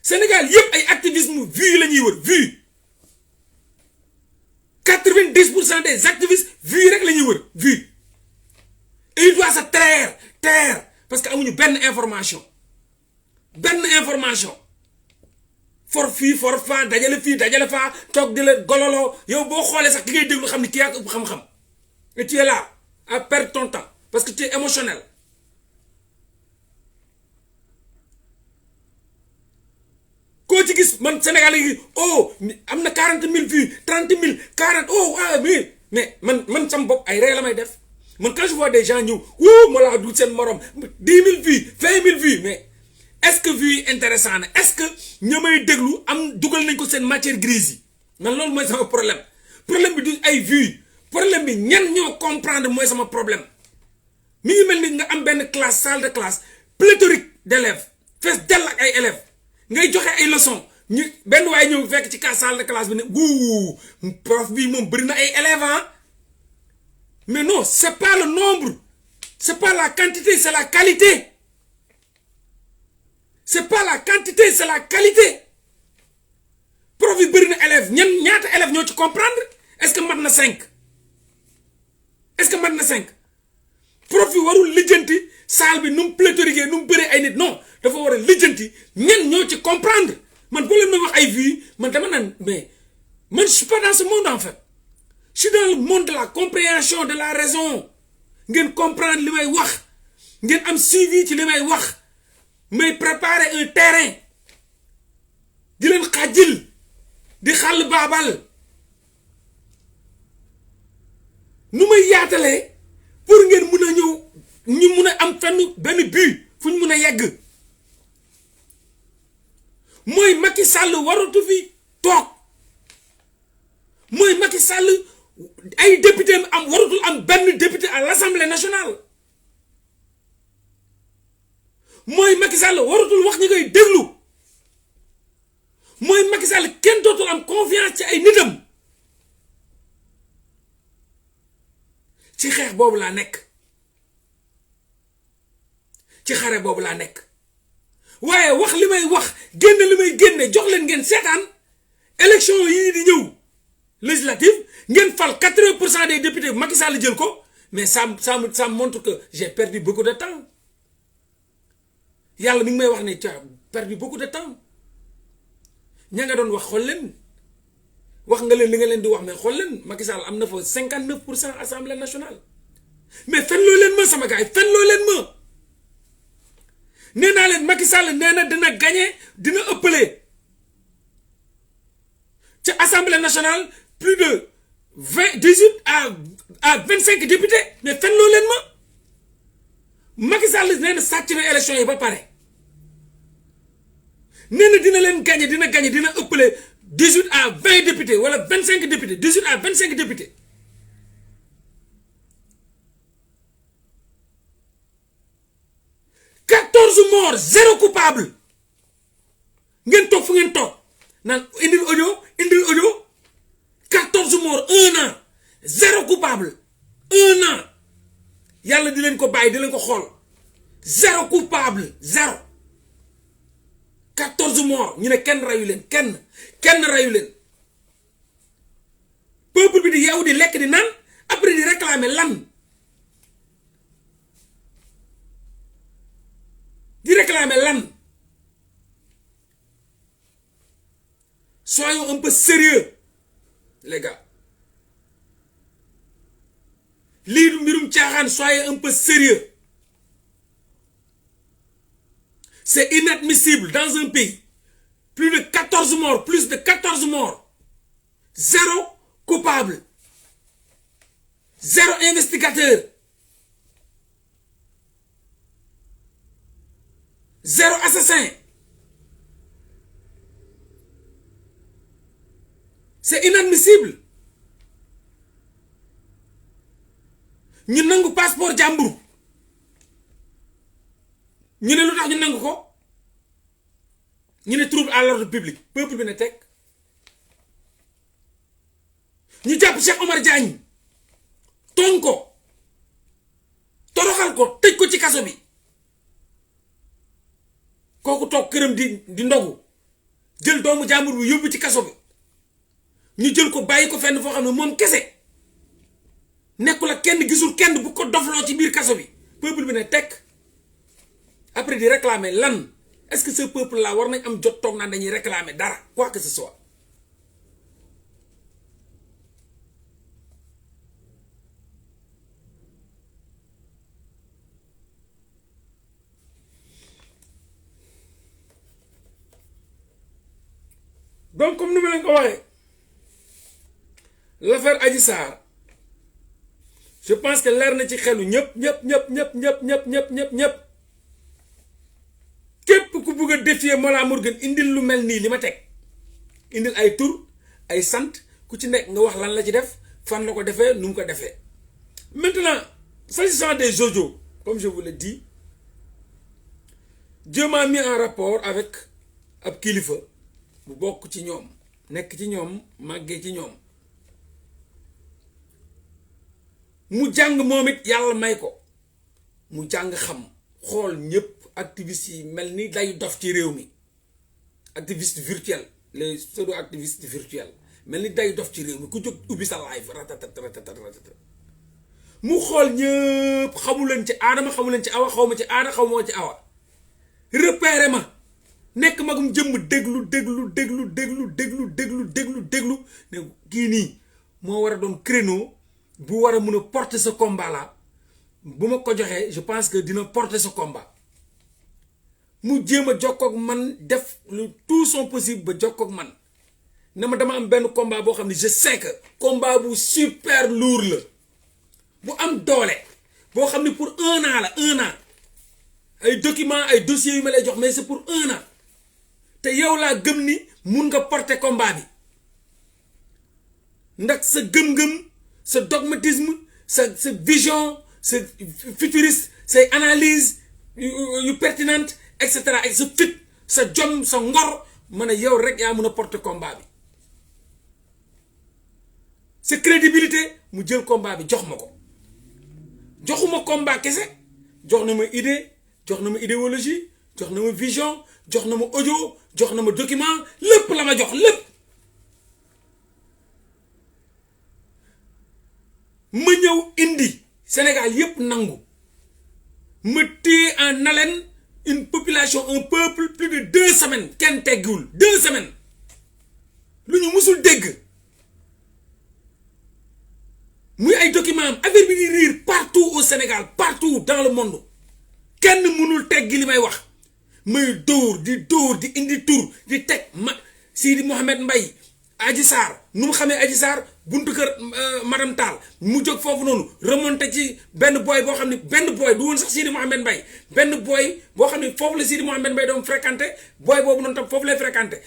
S2: Sénégal yëpp ay activisme vu la ñuy wër vu 90% des activistes vu rek la ñuy wër vu et il doit se taire parce que amuñu benn information for fii for faa dajale fii dajale faa toog di la gololoo yow boo xoolee sax ki ngay déglu xam ni kii yaa ëpp xam-xam et tu es là à perdre ton temps parce que tu es émotionnel koo ci gis man Sénégalais yi oh am na 40 000 vues 30 000 40 oh ah mais man sama bopp ay ree la may def man quand je vois des gens ñëw wuu ma laa du seen morom 10 000 vues 20 000 vues mais est-ce que vues yi intéressant na est-ce que ña may déglu am dugal nañ ko seen matière grise yi man loolu mooy sama problème bi du ay vues problème bi ñan ñoo comprendre mooy sama problème mi ngi mel ni nga am benn classe salle de classe pléthorique d'élèves fees dell ak ay élèves ngay joxe ay leçons ñu benn waaye ñëw fekk ci salle de classe bi ne wuu prof bi moom bëri na ay élèves ah mais non c'est pas le nombre c'est pas la quantité c'est la qualité. C'est pas la quantité, c'est la qualité. prof yi bëri na élèves ñaata élèves ñoo ci comprendre est-ce que mat na 5 est-ce que mat na 5 prof yi warul lijjanti salle bi nu mu pléthorique nu mu bëree ay nit non dafa war a lijjanti ñen ñoo ci comprendre man boo leen ma wax ay vues man dama naan mais man je suis pas dans ce monde en fait je suis dans le monde de la compréhension de la raison ngeen comprendre li may wax ngeen am suivi ci li may wax may préparer un terrain di leen xàjjil di xàll baabal nu may yaatalee pour ngeen mun a ñëw ñu mun a am fenn benn but fu ñu mun a yegg mooy Macky Sall waratu fi toog mooy Macky Sall ay député am waratul am benn député à l'Assemblée nationale mooy Macky Sall waratul wax ñi koy déglu mooy Macky Sall kenn dootul am confiance ci ay nitam ci xeex boobu laa nekk ci xare boobu laa nekk waaye wax li may wax génne li may génne jox leen ngeen seetaan élection yii di ñëw législative ngeen fal 80% des députés Macky Sall jël ko mais ça montre que j'ai perdu beaucoup de temps yàlla mi ngi may wax ne tu as perdu beaucoup de temps ña nga doon wax xool leen wax nga leen li nga leen di wax mais xool leen Macky Sall am na fa 59% assemblée nationale mais fen loo leen ma sama gars yi fen loo leen ma nee naa leen Macky Sall nee na dina gagné dina ëppale ci assemblée nationale plus de 18 à 25 députés mais fen loo leen ma Macky Sall nee na sàcc na élection yi ba pare nee na dina leen gagné dina ëppale 18 à 20 députés wala 25 députés 18 à 25 députés morts 0 coupable ngeen toog fu ngeen toog naan indil audio 14 morts 1 an 0 coupable 1 an yàlla di leen ko bàyyi di leen ko xool 0 coupable 0 14 morts ñu ne kenn rayu leen kenn rayu leen peuple bi di yeewu di lekk di naan après di réclamer lan soyons un peu sérieux les gars lii du mbirum caaxaan soyez un peu sérieux c'est inadmissible dans un pays plus de 14 morts 0 coupable 0 investigateur 0 assassin c'est inadmissible ñu nangu passeport jàmbur ñu ne lu tax ñu nangu ko ñu ne trouble à l'ordre public peuple bi ne teg ñu jàpp Cheikh Omar Diagne tooñ ko toroxal ko tëj ko ci kaso bi kooku toog këram di ndogu jël doomu jàmbur bi yóbbu ci kaso bi ñu jël ko bàyyi ko fenn foo xam ne moom kese nekkul ak kenn gisul kenn bu ko dofloo ci biir kaso bi peuple bi ne tekk après di réclamer lan est-ce que ce peuple là war nañ am jot toog naan dañuy réclamer dara quoi que ce soit donc comme ni ma leen ko waxee l'affaire Adji Sarr je pense que leer na ci xelu ñëpp képp ku bugg a défier Mollah Morgun indil lu mel nii li ma teg indil ay tur ay sant ku ci nekk nga wax lan la ci def fan la ko defee nu mu ko defee maintenant s'agissant des audios comme je vous le dis Dieu m'a mis en rapport avec ab kilifa bu bokk ci ñoom nekk ci ñoom màggee ci ñoom mu jàng moom it yàlla may ko mu jàng xam xool ñëpp activistes yi mel ni day dof ci réew mi activiste virtuel les pseudo activistes virtuels mel ni day dof ci réew mi ku jóg ubbi sa live ratata mu xool ñëpp xamu leen ci aadama xamu leen ci awa xaw ma ci aada xaw ma ci awa repéré ma nekk magum jëmm déglu ne kii nii moo war a doon créneau bu war a mun a porter ce combat là bu ma ko joxee je pense que dina porter ce combat mu jéem a jokkoog man def lu tout son possible ba jokkoog man ne ma dama am benn combat boo xam ne je sais que combat bu super lourd la bu am doole boo xam ne pour 1 an la 1 an ay documents ay dossiers yu ma lay jox mais c'est pour 1 an te yow laa gëm ni mun nga porter combat bi ndax sa gëm-gëm sa dogmatisme sa vision sa futuriste say analyse yu pertinente et cetera ak sa fit sa jom sa ngor ma ne yow rek yaa mun a porter combat bi sa crédibilité mu jël combat bi jox ma ko joxuma combat kese jox na ma idée jox na ma idéologie jox na ma vision jox na ma audio jox na ma document lépp la ma jox lépp ma ñëw indi Sénégal yépp nangu ma téye en haleine une population un peuple plus de 2 semaines kenn teggiwul 2 semaines lu ñu musul dégg muy ay documents am affaire bi di riir partout au Sénégal partout dans le monde kenn mënul teggi li may wax may dóor di indi tur di teg ma Sidi Mohamed Mbaye Adji Sarr nu mu xamee Adji Sarr buntu kër madame Tall mu jóg foofu noonu remonté ci benn boy boo xam ne benn boy du woon sax Sidi Mohamed Mbaye benn boy boo xam ne foofu la Sidi Mohamed Mbaye doon fréquenté boy boobu noonu tam foofu lay fréquenté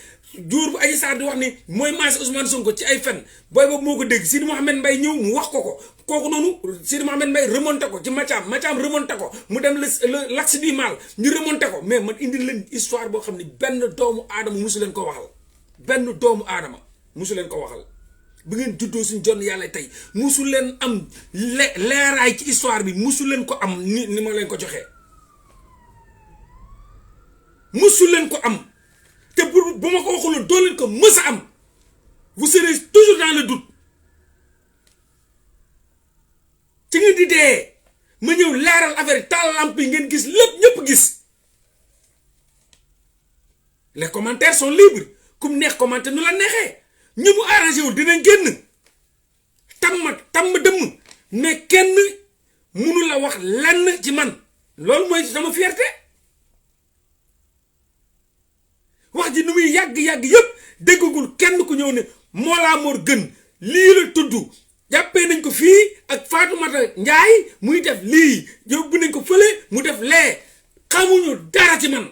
S2: jour bu Adji Sarr di wax ni mooy maas Ousmane Sonko ci ay fen boy boobu moo ko dégg Sidi Mohamed Mbaye ñëw mu wax ko kooku noonu Sidi Mohamed Mbaye remonté ko ci Mathiam remonté ko mu dem l'axe du mal ñu remonté ko mais man indi leen histoire boo xam ne benn doomu aadama musu leen ko waxal benn doomu aadama musu leen ko waxal bi ngeen juddoo suñ jonn yàlla tey musu leen am leeraay ci histoire bi musu leen ko am ni ma leen ko joxee musu leen ko am te bu ma ko waxuloon doo leen ko mës a am vous serez toujours dans le doute ci ngeen di dee ma ñëw leeral affaire yi taal lamp yi ngeen gis lépp ñëpp gis les commentaires sont libres kum neex commenter nu la neexee ñu mu arrangé wul dinañ génn tam dëmm mais kenn munu la wax lenn ci man loolu mooy sama fierté wax ji nu muy yàgg-yàgg yëpp déggagul kenn ku ñëw ne Mollah Morgun lii la tudd jàppee nañ ko fii ak Fatoumata Ndiaye muy def lii yóbbu nañ ko fële mu def lee xamuñu dara ci man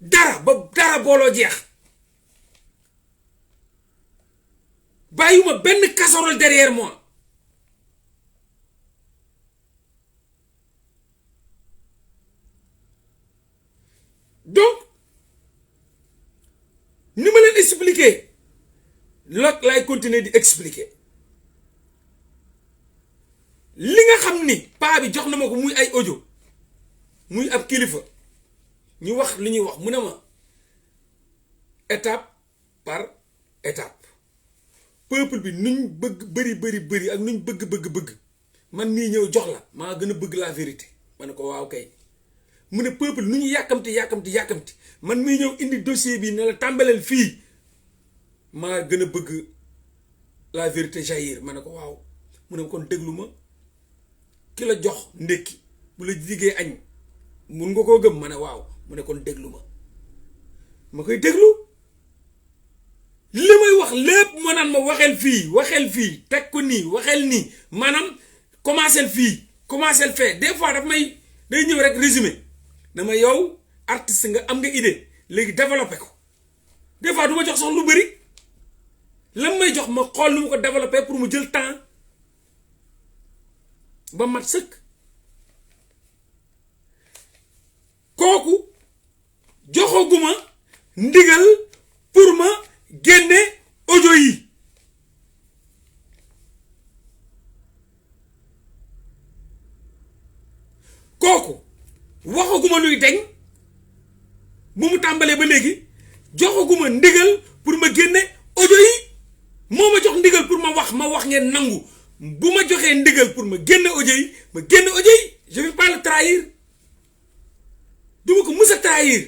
S2: dara booloo jeex bàyyiwuma benn casserole derrière moi donc ni ma leen expliquer loolu laay continuer di expliquer li nga xam ni paa bi jox na ma ko muy ay audio muy ab kilifa ñu wax li ñuy wax mu ne ma étape par étape peuple bi nuñ bëgg bëri ak nuñ bëgg man mii ñëw jox la maa gën a bëgg la vérité ma ne ko waaw kay mu ne peuple nu ñu yàkkamti man mii ñëw indi dossier bi ne la tàmbaleel fii maa gën a bëgg la vérité jaillir ma ne ko waaw mu ne kon déglu ma ki la jox ndékki bu la jigee añ mun nga koo gëm ma ne waaw mu ne kon déglu ma koy déglu li may wax lépp ma naan ma waxeel fii teg ko nii waxeel nii maanaam commencel fii commencel fee des fois day ñëw rek résumé dama yow artiste nga am nga idée léegi développé ko des fois du ma jox sax lu bëri lan may jox ma xool lu mu ko développé pour mu jël temps ba mat sëkk kooku joxaguma ndigal pour ma génne audio yi kooku waxaguma luy deñ bu mu tàmbalee ba léegi joxaguma ndigal pour ma génne audio yi moo ma jox ndigal pour ma wax ngeen nangu bu ma joxee ndigal pour ma génne audio yi ma génne audio yi je vais pas le trahir duma ko mës a trahir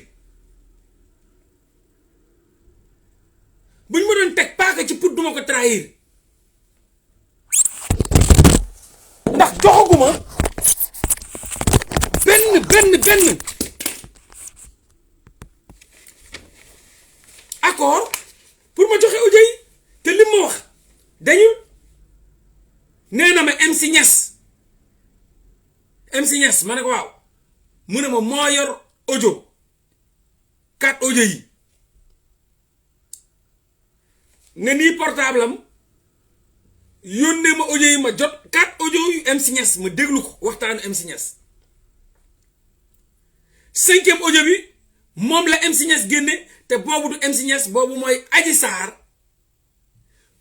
S2: buñ ma doon teg paaka ci pour duma ko trahir ndax joxaguma benn accord pour ma joxe audio yi te li ma wax dañul nee na ma MC Niass ma ne ko waaw mu ne ma moo yor audio 4 audio yi ne nii portable am yónnee ma audio yi ma jot 4 audio yu MC Niass ma déglu ko waxtaanu MC Niass 5e audio bi moom la MC Niass génne te boobu du MC Niass boobu mooy Adji Sarr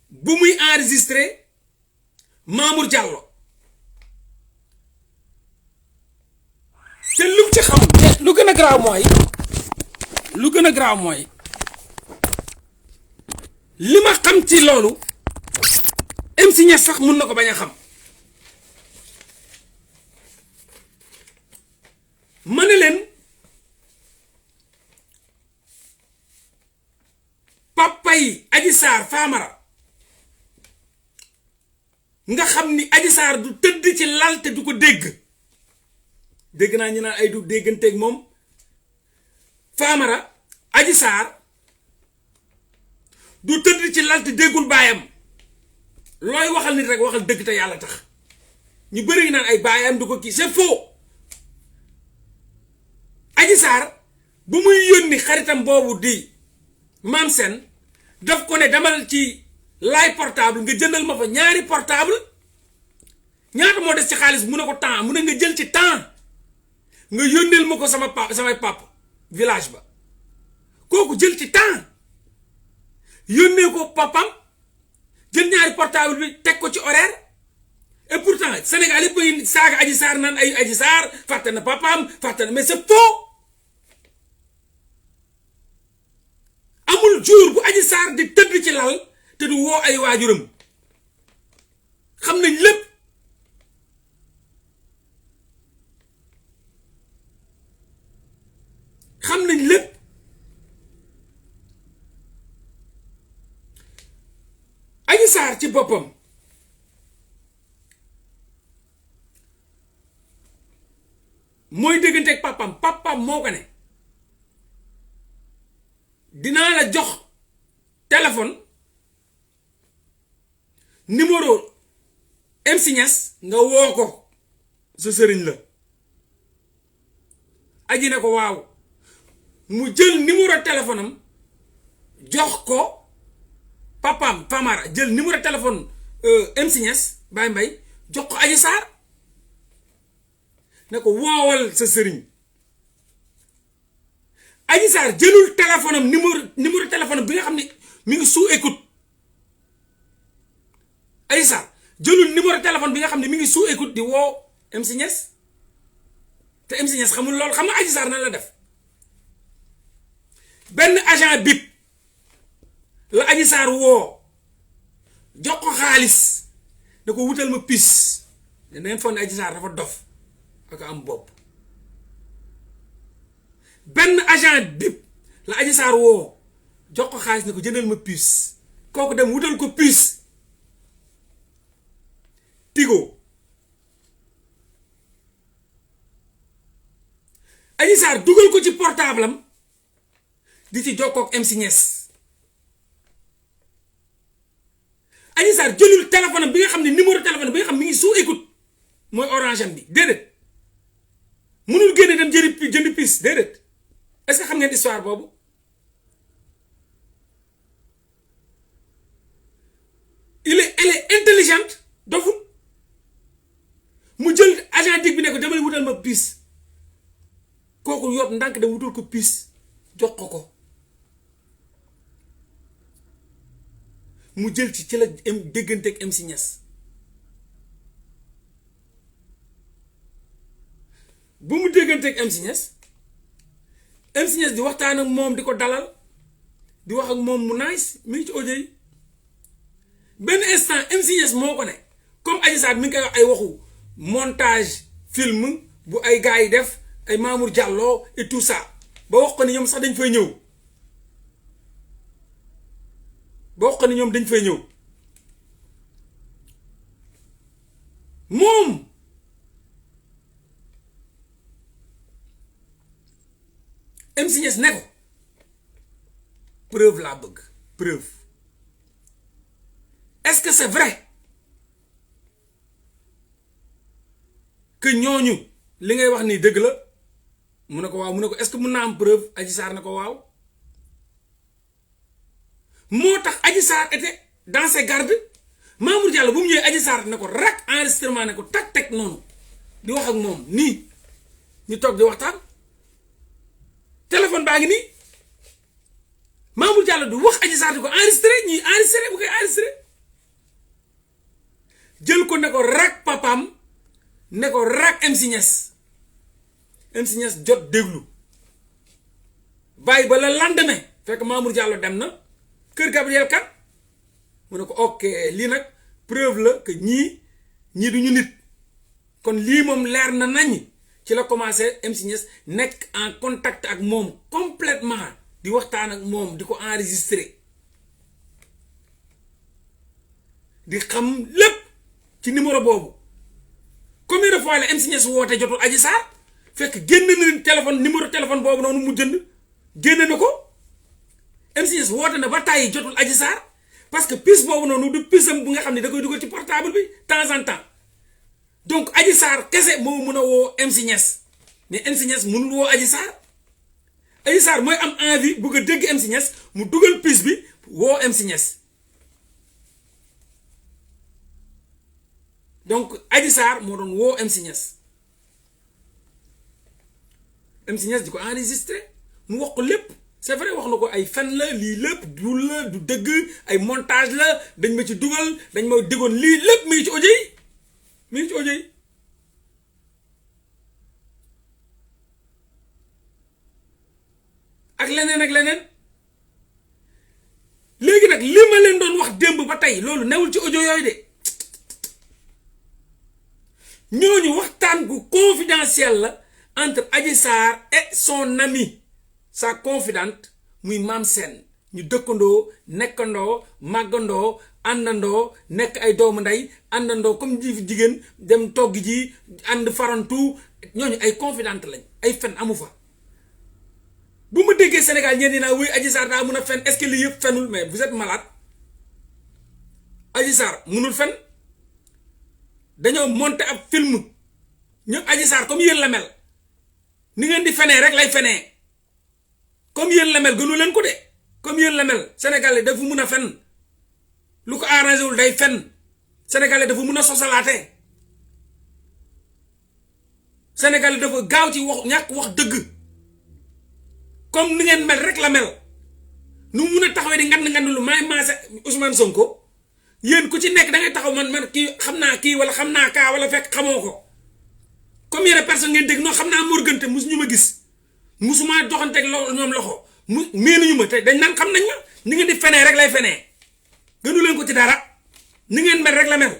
S2: bu muy enregistré Mamour Diallo te lu ci xam te lu gën a garaaw mooy li ma xam ci loolu MC Niass sax mun na ko bañ a xam ma ne leen papa yi Adji Sarr Famara nga xam ni Adji Sarr du tëdd ci lal te du ko dégg naa ñu naan ay du dégganteeg moom Famara Adji Sarr du tëdd ci lal te déggul baayam looy waxal nit rek waxal dëgg te yàlla tax ñu bëri naan ay baayam du ko kii c'est faux Adji Sarr bu muy yónni xaritam boobu di Mame Sène daf ko ne demal ci laay portable nga jëndal ma fa ñaari portable ñaata moo des ci xaalis mu ne ko temps mu ne nga jël ci temps nga yónneel ma ko samay papa village ba kooku jël ci temps yónnee ko papam jël ñaari portable bi teg ko ci horaire et pourtant Sénégal yëpp a saaga Adji Sarr naan ay Adji Sarr fàtte na papam fàtte na mais c'est faux amul jour bu Adji Sarr di tëdd ci lal te du woo ay waajuram xam nañ lépp Adji Sarr ci boppam mooy dégganteeg papam moo ko ne dinaa la jox téléphone numéro MC Niass nga woo ko sa sëriñ la Adji ne ko waaw mu jël numéro téléphone am jox ko papam Famara jël numéro téléphone MC Niass Baye Mbaye jox ko Adji Sarr ne ko woowal sa sëriñ Adji Sarr jëlul téléphone am numéro téléphone bi nga xam ne mi ngi sous écoute Adji Sarr jëlul numéro téléphone bi nga xam ne mi ngi sous écoute di woo MC Niass te MC Niass xamul loolu xam nga Adji Sarr nan la def benn agent BIP la Adji Sarr woo jox ko xaalis da ko wutal ma pis ne neen foog ne Adji Sarr dafa dof ak am bopp benn agent BIP la Adji Sarr woo jox ko xaalis ne ko jëndal ma pis kooku dem wutal ko pis Tigo Adji Sarr dugal ko ci portable am di ci jokkoo ak MC Niass Adji Sarr jëlul téléphone am bi nga xam ne numéro téléphone bi nga xam ne mi ngi sous écoute mooy orange am bi déedéet mënul génne dem jëndi pis déedéet est-ce que xam ngeen histoire boobu elle est intelligente doful mu jël agent dig bi ne ko damay wutal ma pis kooku yot ndànk dem wutal ko pis jox ko mu jël ci la déggante ak MC Niass bu mu déggante ak MC Niass MC Niass di waxtaan ak moom di ko dalal di wax ak moom mu nice mi ngi ci audio yi benn instant MC Niass moo ko ne comme Adji Sarr mi ngi koy wax ay waxu montage film bu ay gars yi def ay Mamour Diallo et tout ça ba wax ko ni ñoom sax dañ fay ñëw moom MC Niass ne ko preuve laa bëgg preuve est-ce que c'est vrai que ñooñu li ngay wax nii dëgg la mu ne ko waaw mu ne ko est-ce que mun naa am preuve Adji Sarr ne ko waaw moo tax Adji Sarr était dans ses gardes Mamour Diallo bu mu ñëwee Adji Sarr ne ko rek enregistrement ne ko teg noonu di wax ak moom nii ñu toog di waxtaan téléphone baa ngi nii Mamour Diallo du wax Adji Sarr di ko enregistré ñuy enregistré bu koy enregistré jël ko ne ko rek papam ne ko rek MC Niass jot déglu bàyyi ba la lendemain fekk Mamour Diallo dem na kër Gabriel Kane mu ne ko ok lii nag preuve la que ñii du ñu nit kon lii moom leer na nañ ci la commencé MC Niass nekk en contact ak moom complètement di waxtaan ak moom di ko enregistré di xam lépp ci numéro boobu combien de fois la MC Niass woote jotul Adji Sarr fekk génn na téléphone numéro téléphone boobu noonu mu jënd génn na ko MC Niass woote na ba tàyyi jotul Adji Sarr parce que piste boobu noonu du pisam bu nga xam ne da koy dugal ci portable bi temps en temps donc Adji Sarr kese moo mun a woo MC Niass mais MC Niass mënul woo Adji Sarr Adji Sarr mooy am envie bëgg a dégg MC Niass mu dugal piste bi woo MC Niass donc Adji Sarr moo doon woo MC Niass MC Niass di ko enregistré mu wax ko lépp c'est vrai wax na ko ay fen la lii lépp du dëgg ay montage la dañ ma ci dugal dañ ma déggoon lii lépp mi ngi ci audio yi ak leneen léegi nag li ma leen doon wax démb ba tey loolu newul ci audio yooyu de ñooñu waxtaan gu confidentiel la entre Adji Sarr et son ami sa confidente muy Mame Sène ñu dëkkandoo nekkandoo màggandoo àndandoo nekk ay doomu ndey àndandoo comme jigéen dem togg ji ànd farantu ñooñu ay confidente lañ ay fen amu fa bu ma déggee Sénégal ñeen naa wuy Adji Sarr daa mun a fen est-ce que lii yëpp fenul mais vous êtes malade Adji Sarr munul fen dañoo monter ab film ñëpp Adji Sarr comme yéen la mel ni ngeen di fenee rek lay fenee comme yéen la mel gënu leen ko de comme yéen la mel sénégalais dafa mun a fen lu ko arrangé wul day fen sénégalais dafa mun a sosalaate sénégalais dafa gaaw ci wax ñàkk wax dëgg comme ni ngeen mel rek la mel nu mun a taxawee di ngand lu may maase Ousmane Sonko yéen ku ci nekk da ngay taxaw man kii xam naa kii wala xam naa kaa wala fekk xamoo ko comme yenn personne ngeen dégg non xam naa Morgan te musu ñu ma gis musuma doxanteeg ñoom loxo meenuñu ma te dañ naan xam nañ ma ni ngeen di fenee rek lay fenee gënu leen ko ci dara ni ngeen mel rek la mel